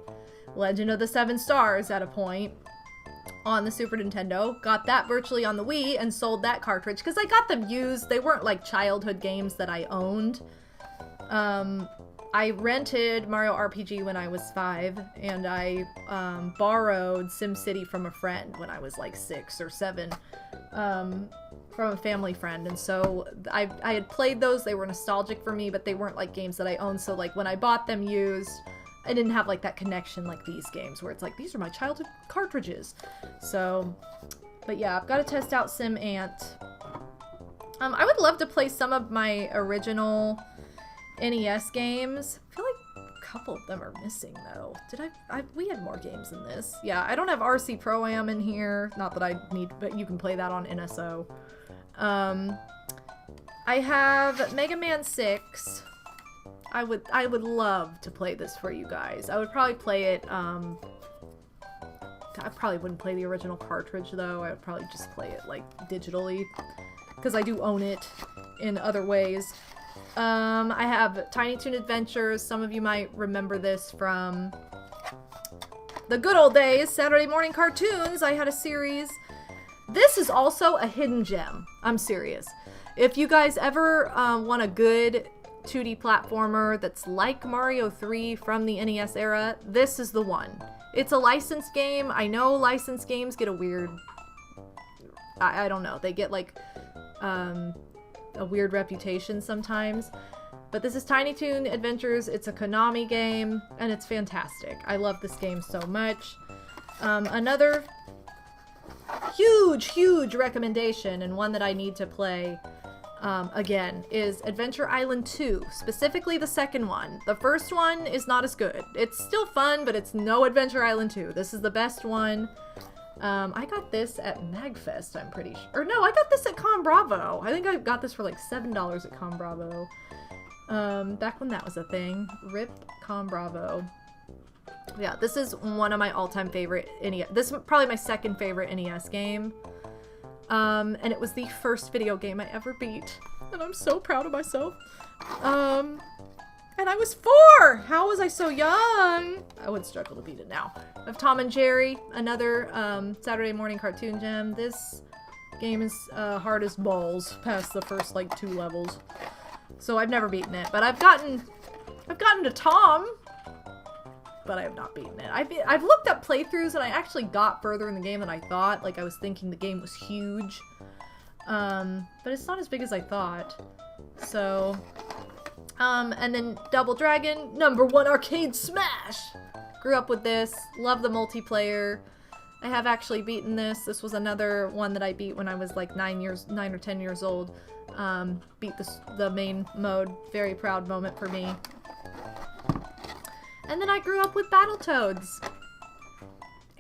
Legend of the Seven Stars at a point on the Super Nintendo. Got that virtually on the Wii and sold that cartridge because I got them used. They weren't like childhood games that I owned. I rented Mario RPG when I was 5, and I borrowed SimCity from a friend when I was like 6 or 7, from a family friend. And so I had played those. They were nostalgic for me, but they weren't like games that I owned. So like when I bought them used, I didn't have like that connection like these games where it's like, these are my childhood cartridges. So, but yeah, I've got to test out Sim Ant. I would love to play some of my original NES games. I feel like a couple of them are missing though. We had more games than this. Yeah, I don't have RC Pro-Am in here. Not that I need, but you can play that on NSO. I have Mega Man 6. I would love to play this for you guys. I would probably play it, I probably wouldn't play the original cartridge though. I would probably just play it like digitally, because I do own it in other ways. I have Tiny Toon Adventures. Some of you might remember this from the good old days, Saturday morning cartoons. I had a series. This is also a hidden gem. I'm serious. If you guys ever want a good 2D platformer that's like Mario 3 from the NES era, this is the one. It's a licensed game. I know licensed games get a weird... I don't know. They get like... a weird reputation sometimes, but this is Tiny Toon Adventures. It's a Konami game, and it's fantastic. I love this game so much. Another huge recommendation, and one that I need to play again, is Adventure Island 2, specifically the second one. The first one is not as good. It's still fun, but it's no Adventure Island 2. This is the best one. I got this at MagFest, I'm pretty sure. Or no, I got this at Con Bravo. I think I got this for like $7 at Con Bravo. Back when that was a thing. RIP Con Bravo. Yeah, this is one of my all-time favorite NES. This is probably my second favorite NES game. And it was the first video game I ever beat. And I'm so proud of myself. And I was 4! How was I so young? I would struggle to beat it now. I have Tom and Jerry, another Saturday morning cartoon gem. This game is hard as balls past the first like 2 levels. So I've never beaten it, but I've gotten to Tom, but I have not beaten it. I've looked up playthroughs, and I actually got further in the game than I thought. Like, I was thinking the game was huge. But it's not as big as I thought. So... and then Double Dragon, #1 arcade smash! Grew up with this, love the multiplayer. I have actually beaten this. This was another one that I beat when I was like 9 or 10 years old. Beat the main mode. Very proud moment for me. And then I grew up with Battletoads.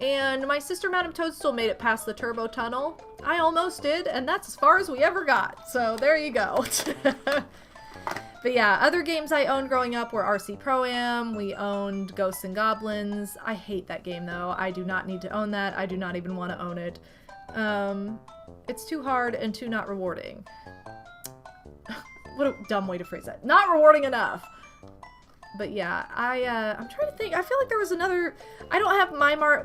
And my sister Madame Toadstool made it past the Turbo Tunnel. I almost did, and that's as far as we ever got. So there you go. But yeah, other games I owned growing up were RC Pro-Am. We owned Ghosts and Goblins. I hate that game though. I do not need to own that. I do not even want to own it. It's too hard and too not rewarding. What a dumb way to phrase that. Not rewarding enough. But yeah, I'm trying to think. I feel like there was another... I don't have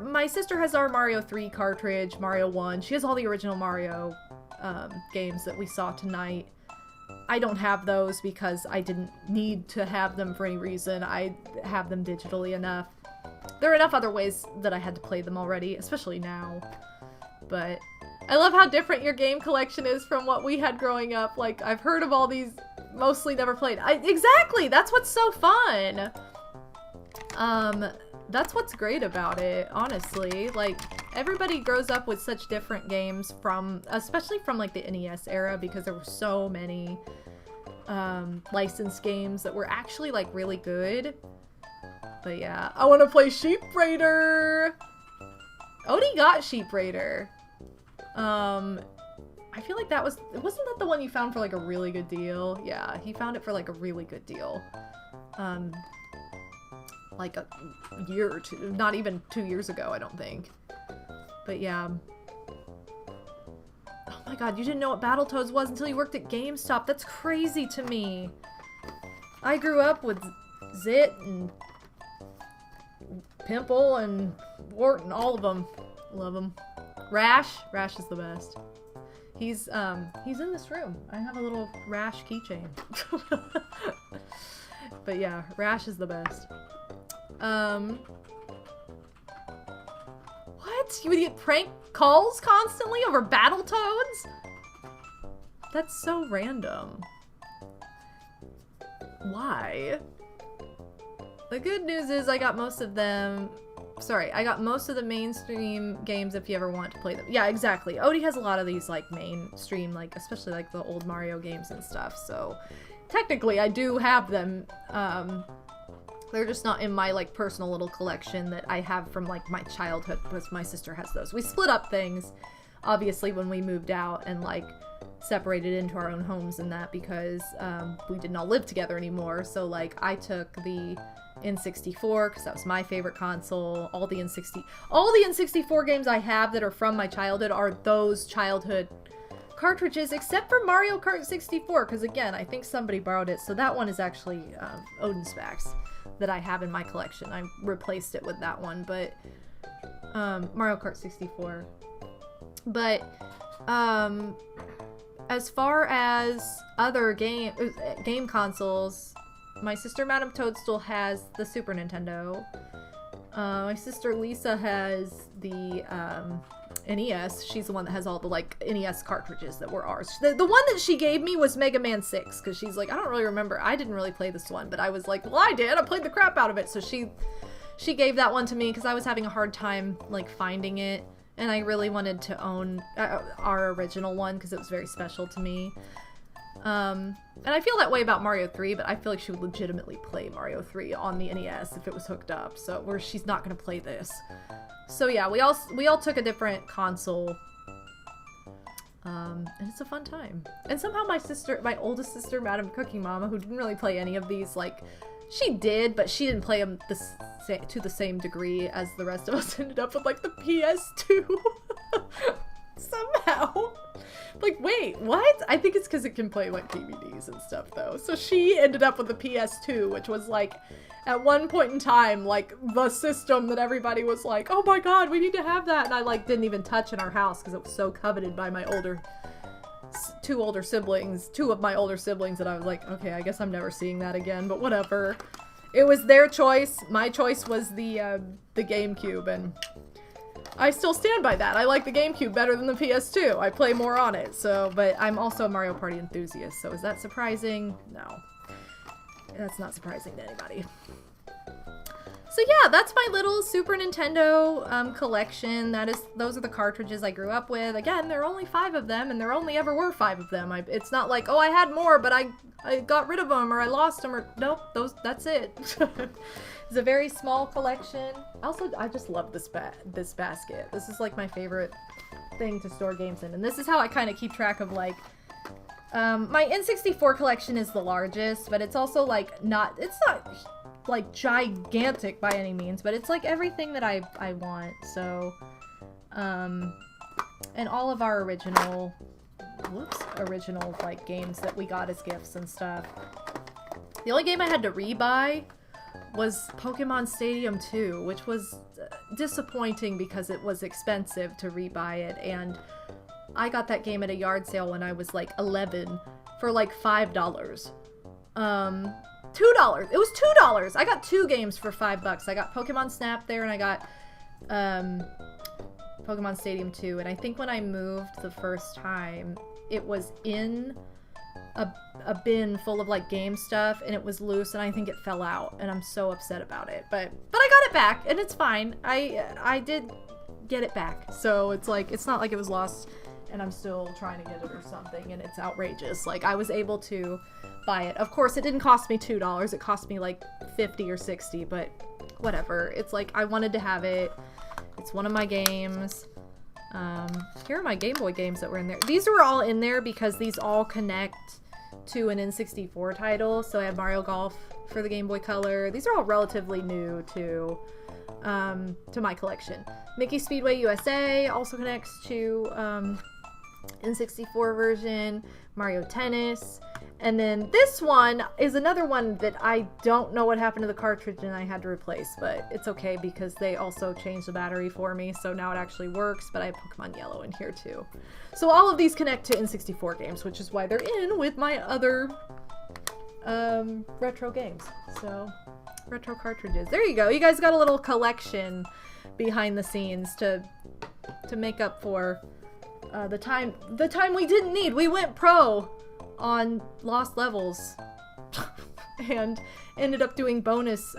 my sister has our Mario 3 cartridge, Mario 1. She has all the original Mario games that we saw tonight. I don't have those because I didn't need to have them for any reason. I have them digitally enough. There are enough other ways that I had to play them already, especially now. But I love how different your game collection is from what we had growing up. Like, I've heard of all these, mostly never played. Exactly! That's what's so fun! That's what's great about it, honestly. Like, everybody grows up with such different games especially from like the NES era, because there were so many licensed games that were actually like really good. But yeah, I want to play Sheep Raider! Odie got Sheep Raider. I feel like wasn't that the one you found for like a really good deal? Yeah, he found it for like a really good deal. Like a year or two, not even 2 years ago, I don't think. But yeah. Oh my god, you didn't know what Battletoads was until you worked at GameStop. That's crazy to me. I grew up with Zit and Pimple and Wart and all of them. Love them. Rash is the best. He's in this room. I have a little Rash keychain. But yeah, Rash is the best. What? You would get prank calls constantly over Battletoads? That's so random. Why? The good news is I got most of them. Sorry, I got most of the mainstream games if you ever want to play them. Yeah, exactly. Odie has a lot of these like mainstream, like especially like the old Mario games and stuff. So technically I do have them. They're just not in my like personal little collection that I have from like my childhood because my sister has those. We split up things obviously when we moved out and like separated into our own homes and that because we did not live together anymore. So like I took the N64 because that was my favorite console. All the N64 games I have that are from my childhood are those childhood cartridges, except for Mario Kart 64 because again I think somebody borrowed it, so that one is actually Odin Specs that I have in my collection. I replaced it with that one, but Mario Kart 64. But as far as other game consoles, my sister Madame Toadstool has the Super Nintendo. My sister Lisa has the NES. She's the one that has all the like NES cartridges that were ours. The one that she gave me was Mega Man 6 because she's like, I don't really remember. I didn't really play this one, but I was like, well, I did. I played the crap out of it. So she gave that one to me because I was having a hard time like finding it. And I really wanted to own our original one because it was very special to me. And I feel that way about Mario 3, but I feel like she would legitimately play Mario 3 on the NES if it was hooked up. So where she's not going to play this. So yeah, we all took a different console. And it's a fun time. And somehow my oldest sister, Madame Cookie Mama, who didn't really play any of these, like, she did, but she didn't play them to the same degree as the rest of us, ended up with, like, the PS2. Somehow. Like, wait, what? I think it's because it can play, like, DVDs and stuff, though. So she ended up with the PS2, which was, like, at one point in time, like, the system that everybody was like, oh my god, we need to have that. And I, like, didn't even touch in our house because it was so coveted by my two of my older siblings, that I was like, okay, I guess I'm never seeing that again, but whatever. It was their choice. My choice was the GameCube, and I still stand by that. I like the GameCube better than the PS2. I play more on it, so, but I'm also a Mario Party enthusiast, so is that surprising? No. That's not surprising to anybody. So yeah, that's my little Super Nintendo collection. Those are the cartridges I grew up with. Again, there are only 5 of them, and there only ever were 5 of them. It's not like, oh, I had more, but I got rid of them, or I lost them, or nope, that's it. It's a very small collection. Also, I just love this basket. This is like my favorite thing to store games in, and this is how I kind of keep track of like. My N64 collection is the largest, but it's also like it's not like gigantic by any means, but it's like everything that I want. So, and all of our original like games that we got as gifts and stuff. The only game I had to rebuy was Pokemon Stadium 2, which was disappointing because it was expensive to rebuy it, and I got that game at a yard sale when I was like 11 for like $5. $2. It was $2. I got 2 games for $5. I got Pokemon Snap there, and I got Pokemon Stadium 2. And I think when I moved the first time, it was in a bin full of like game stuff, and it was loose, and I think it fell out, and I'm so upset about it. But I got it back, and it's fine. I did get it back, so it's like it's not like it was lost and I'm still trying to get it or something, and it's outrageous. Like, I was able to buy it. Of course, it didn't cost me $2. It cost me like 50 or 60, but whatever. It's like, I wanted to have it. It's one of my games. Here are my Game Boy games that were in there. These were all in there because these all connect to an N64 title. So I have Mario Golf for the Game Boy Color. These are all relatively new to my collection. Mickey Speedway USA also connects to N64 version. Mario Tennis. And then this one is another one that I don't know what happened to the cartridge and I had to replace, but it's okay because they also changed the battery for me, so now it actually works, but I have Pokemon Yellow in here too. So all of these connect to N64 games, which is why they're in with my other retro games. So, retro cartridges. There you go. You guys got a little collection behind the scenes to make up for the time we didn't need. We went pro on Lost Levels and ended up doing bonus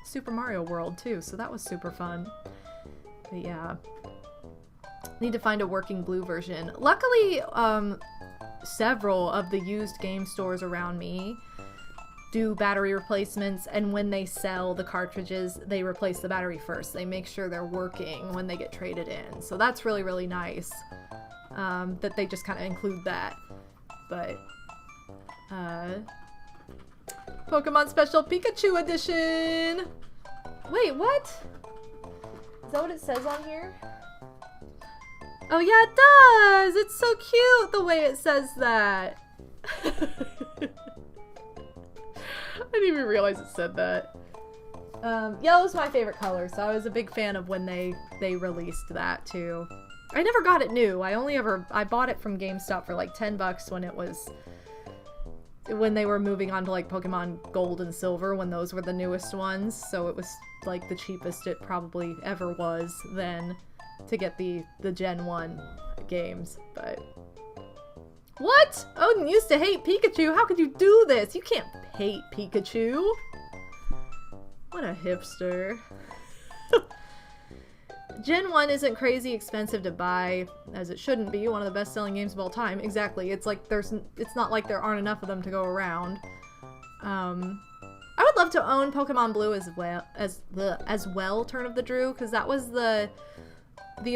Super Mario World too, so that was super fun. But yeah, need to find a working blue version. Luckily, several of the used game stores around me do battery replacements, and when they sell the cartridges, they replace the battery first. They make sure they're working when they get traded in. So that's really, really nice that they just kind of include that. But, Pokemon Special Pikachu Edition! Wait, what? Is that what it says on here? Oh yeah, it does! It's so cute the way it says that. I didn't even realize it said that. Yellow's my favorite color, so I was a big fan of when they released that too. I never got it new. I bought it from GameStop for like $10 when they were moving on to like Pokemon Gold and Silver, when those were the newest ones. So it was like the cheapest it probably ever was then to get the Gen 1 games. But what? Odin used to hate Pikachu. How could you do this? You can't hate Pikachu. What a hipster. Gen 1 isn't crazy expensive to buy, as it shouldn't be. One of the best-selling games of all time. Exactly. It's like it's not like there aren't enough of them to go around. I would love to own Pokemon Blue as well, Turn of the Drew, because that was the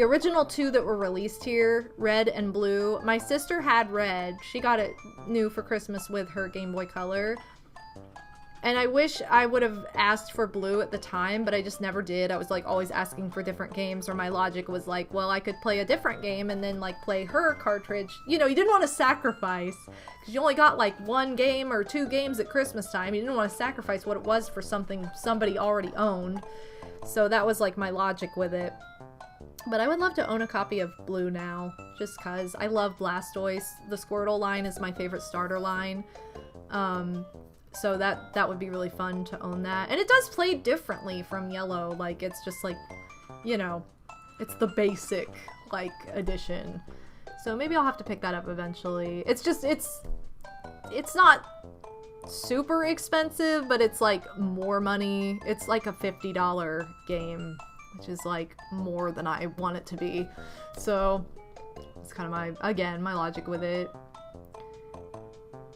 original two that were released here, Red and Blue. My sister had Red. She got it new for Christmas with her Game Boy Color. And I wish I would have asked for Blue at the time, but I just never did. I was like always asking for different games, or my logic was like, well, I could play a different game and then like play her cartridge. You know, you didn't want to sacrifice, because you only got like one game or two games at Christmas time. You didn't want to sacrifice what it was for something somebody already owned. So that was like my logic with it. But I would love to own a copy of Blue now, just because I love Blastoise. The Squirtle line is my favorite starter line. So that would be really fun to own that. And it does play differently from Yellow. Like, it's just like, you know, it's the basic, like, edition. So maybe I'll have to pick that up eventually. It's just, it's not super expensive, but it's like more money. It's like a $50 game, which is like more than I want it to be. So it's kind of my logic with it.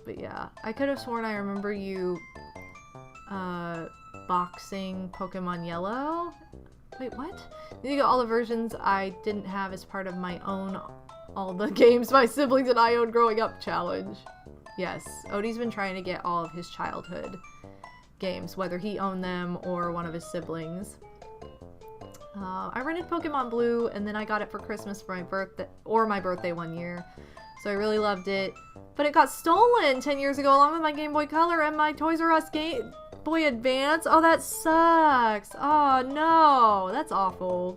But yeah, I could have sworn I remember you boxing Pokemon Yellow. Wait, what? You got all the versions I didn't have as part of my own all the games my siblings and I owned growing up challenge. Yes, Odie's been trying to get all of his childhood games, whether he owned them or one of his siblings. I rented Pokemon Blue, and then I got it for Christmas for my birthday one year. So I really loved it. But it got stolen 10 years ago along with my Game Boy Color and my Toys R Us Game Boy Advance. Oh, that sucks. Oh, no. That's awful.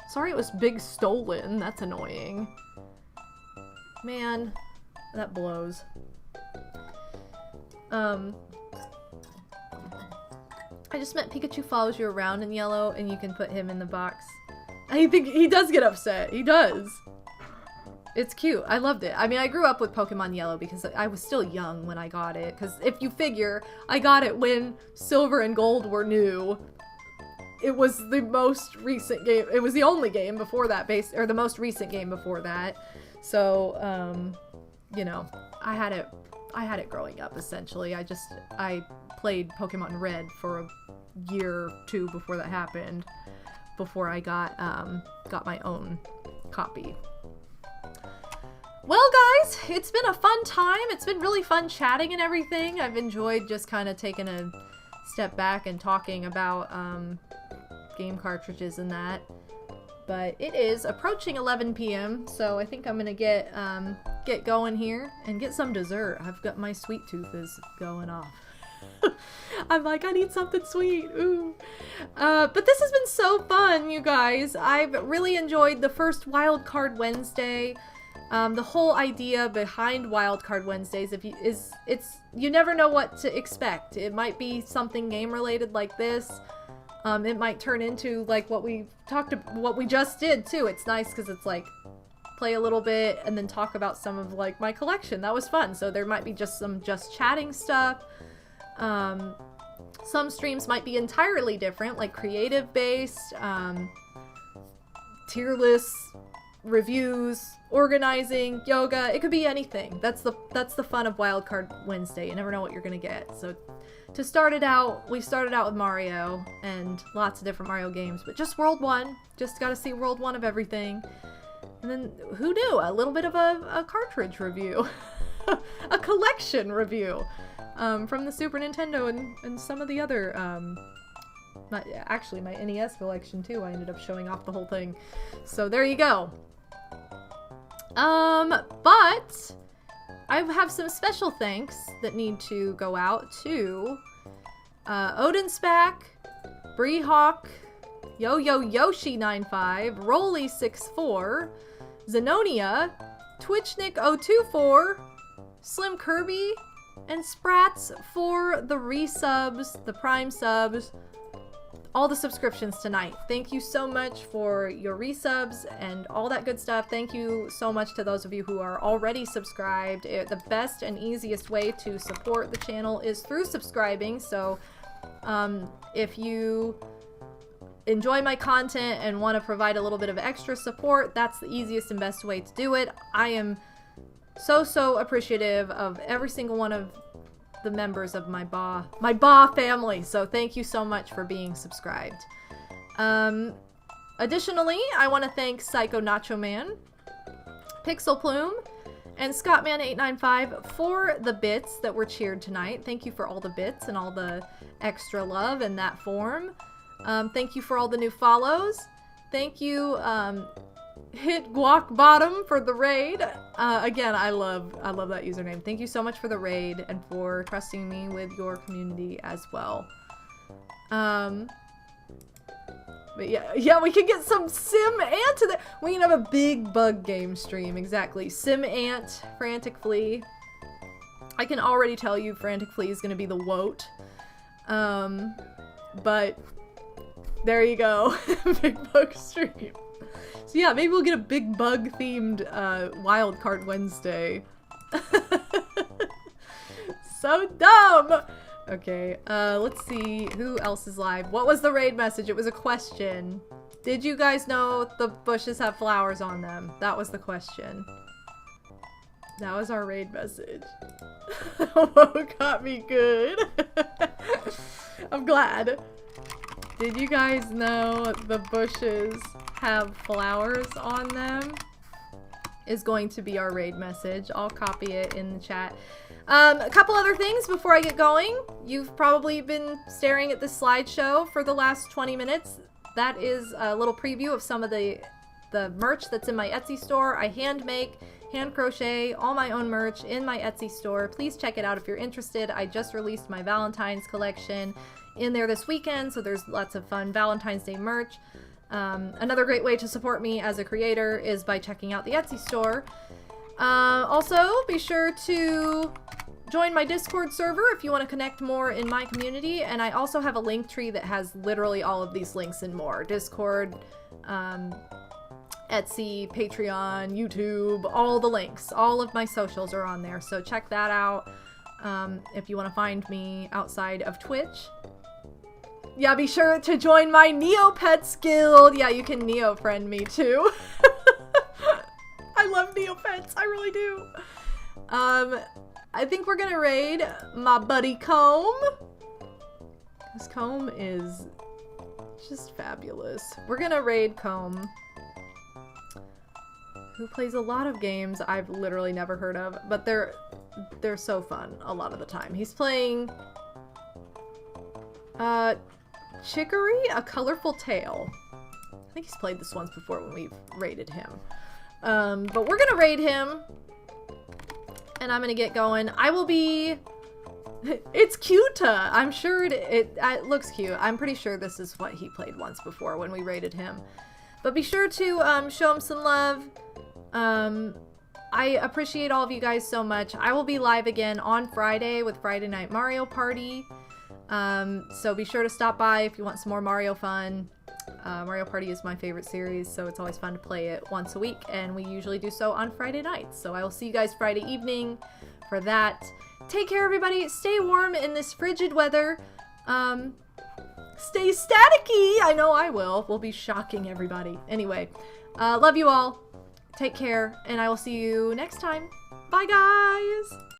Sorry it was big stolen. That's annoying. Man, that blows. I just meant Pikachu follows you around in Yellow and you can put him in the box. I think he does get upset. He does. It's cute. I loved it. I mean, I grew up with Pokemon Yellow because I was still young when I got it. Because if you figure, I got it when Silver and Gold were new. It was the most recent game. It was the only game before that, or the most recent game before that. So, you know, I had it growing up, essentially. I played Pokemon Red for a year or two before that happened. Before I got my own copy. Well, guys, it's been a fun time. It's been really fun chatting and everything. I've enjoyed just kind of taking a step back and talking about game cartridges and that. But it is approaching 11 p.m., so I think I'm gonna get going here and get some dessert. I've got my sweet tooth is going off. I'm like, I need something sweet. Ooh. But this has been so fun, you guys. I've really enjoyed the first Wild Card Wednesday. The whole idea behind Wildcard Wednesdays you never know what to expect. It might be something game related like this. It might turn into like what we just did too. It's nice because it's like play a little bit and then talk about some of like my collection. That was fun. So there might be just some chatting stuff. Some streams might be entirely different, like creative based, tier lists, reviews, organizing, yoga. It could be anything. That's the fun of Wildcard Wednesday. You never know what you're gonna get. So to start it out, we started out with Mario and lots of different Mario games, but just World 1. Just gotta see World 1 of everything. And then, who knew? A little bit of a cartridge review. A collection review. From the Super Nintendo and some of the other, my NES collection too. I ended up showing off the whole thing. So there you go. But I have some special thanks that need to go out to Odinspec, Breehawk, Yo-Yo Yoshi95, Rolly64, Zenonia, Twitchnik024, Slim Kirby, and Sprats for the resubs, the Prime subs, all the subscriptions tonight. Thank you so much for your resubs and all that good stuff. Thank you so much to those of you who are already subscribed. The best and easiest way to support the channel is through subscribing. So if you enjoy my content and want to provide a little bit of extra support, that's the easiest and best way to do it. I am so appreciative of every single one of the members of my BA family. So thank you so much for being subscribed. Additionally, I want to thank Psycho Nacho Man, Pixel Plume, and Scottman895 for the bits that were cheered tonight. Thank you for all the bits and all the extra love in that form. Thank you for all the new follows. Thank you, Hit Guac Bottom for the raid. Again, I love that username. Thank you so much for the raid and for trusting me with your community as well. But yeah, we can get some Sim Ant to there. We can have a big bug game stream. Exactly. Sim Ant, Frantic Flea. I can already tell you Frantic Flea is going to be the woat. But there you go. Big bug stream. So yeah, maybe we'll get a big bug-themed Wildcard Wednesday. So dumb! Okay, let's see who else is live. What was the raid message? It was a question. Did you guys know the bushes have flowers on them? That was the question. That was our raid message. Whoa, got me good. I'm glad. Did you guys know the bushes have flowers on them? Is going to be our raid message. I'll copy it in the chat. A couple other things before I get going. You've probably been staring at this slideshow for the last 20 minutes. That is a little preview of some of the merch that's in my Etsy store. I hand make, hand crochet all my own merch in my Etsy store. Please check it out if you're interested. I just released my Valentine's collection in there this weekend, so there's lots of fun Valentine's Day merch. Another great way to support me as a creator is by checking out the Etsy store. Also, be sure to join my Discord server if you want to connect more in my community, and I also have a link tree that has literally all of these links and more. Discord, Etsy, Patreon, YouTube, all the links. All of my socials are on there, so check that out if you want to find me outside of Twitch. Yeah, be sure to join my Neopets guild. Yeah, you can Neo-friend me too. I love Neopets, I really do. I think we're gonna raid my buddy Comb. Because Comb is just fabulous. We're gonna raid Comb, who plays a lot of games I've literally never heard of, but they're so fun a lot of the time. He's playing Chicory, A Colorful Tale. I think he's played this once before when we've raided him. But we're gonna raid him, and I'm gonna get going. I will be... It's Cuta! I'm sure it looks cute. I'm pretty sure this is what he played once before when we raided him. But be sure to show him some love. I appreciate all of you guys so much. I will be live again on Friday with Friday Night Mario Party. So be sure to stop by if you want some more Mario fun. Mario Party is my favorite series, so it's always fun to play it once a week, and we usually do so on Friday nights. So I will see you guys Friday evening for that. Take care, everybody. Stay warm in this frigid weather. Stay staticky. I know I will. We'll be shocking everybody. Anyway, love you all. Take care, and I will see you next time. Bye, guys.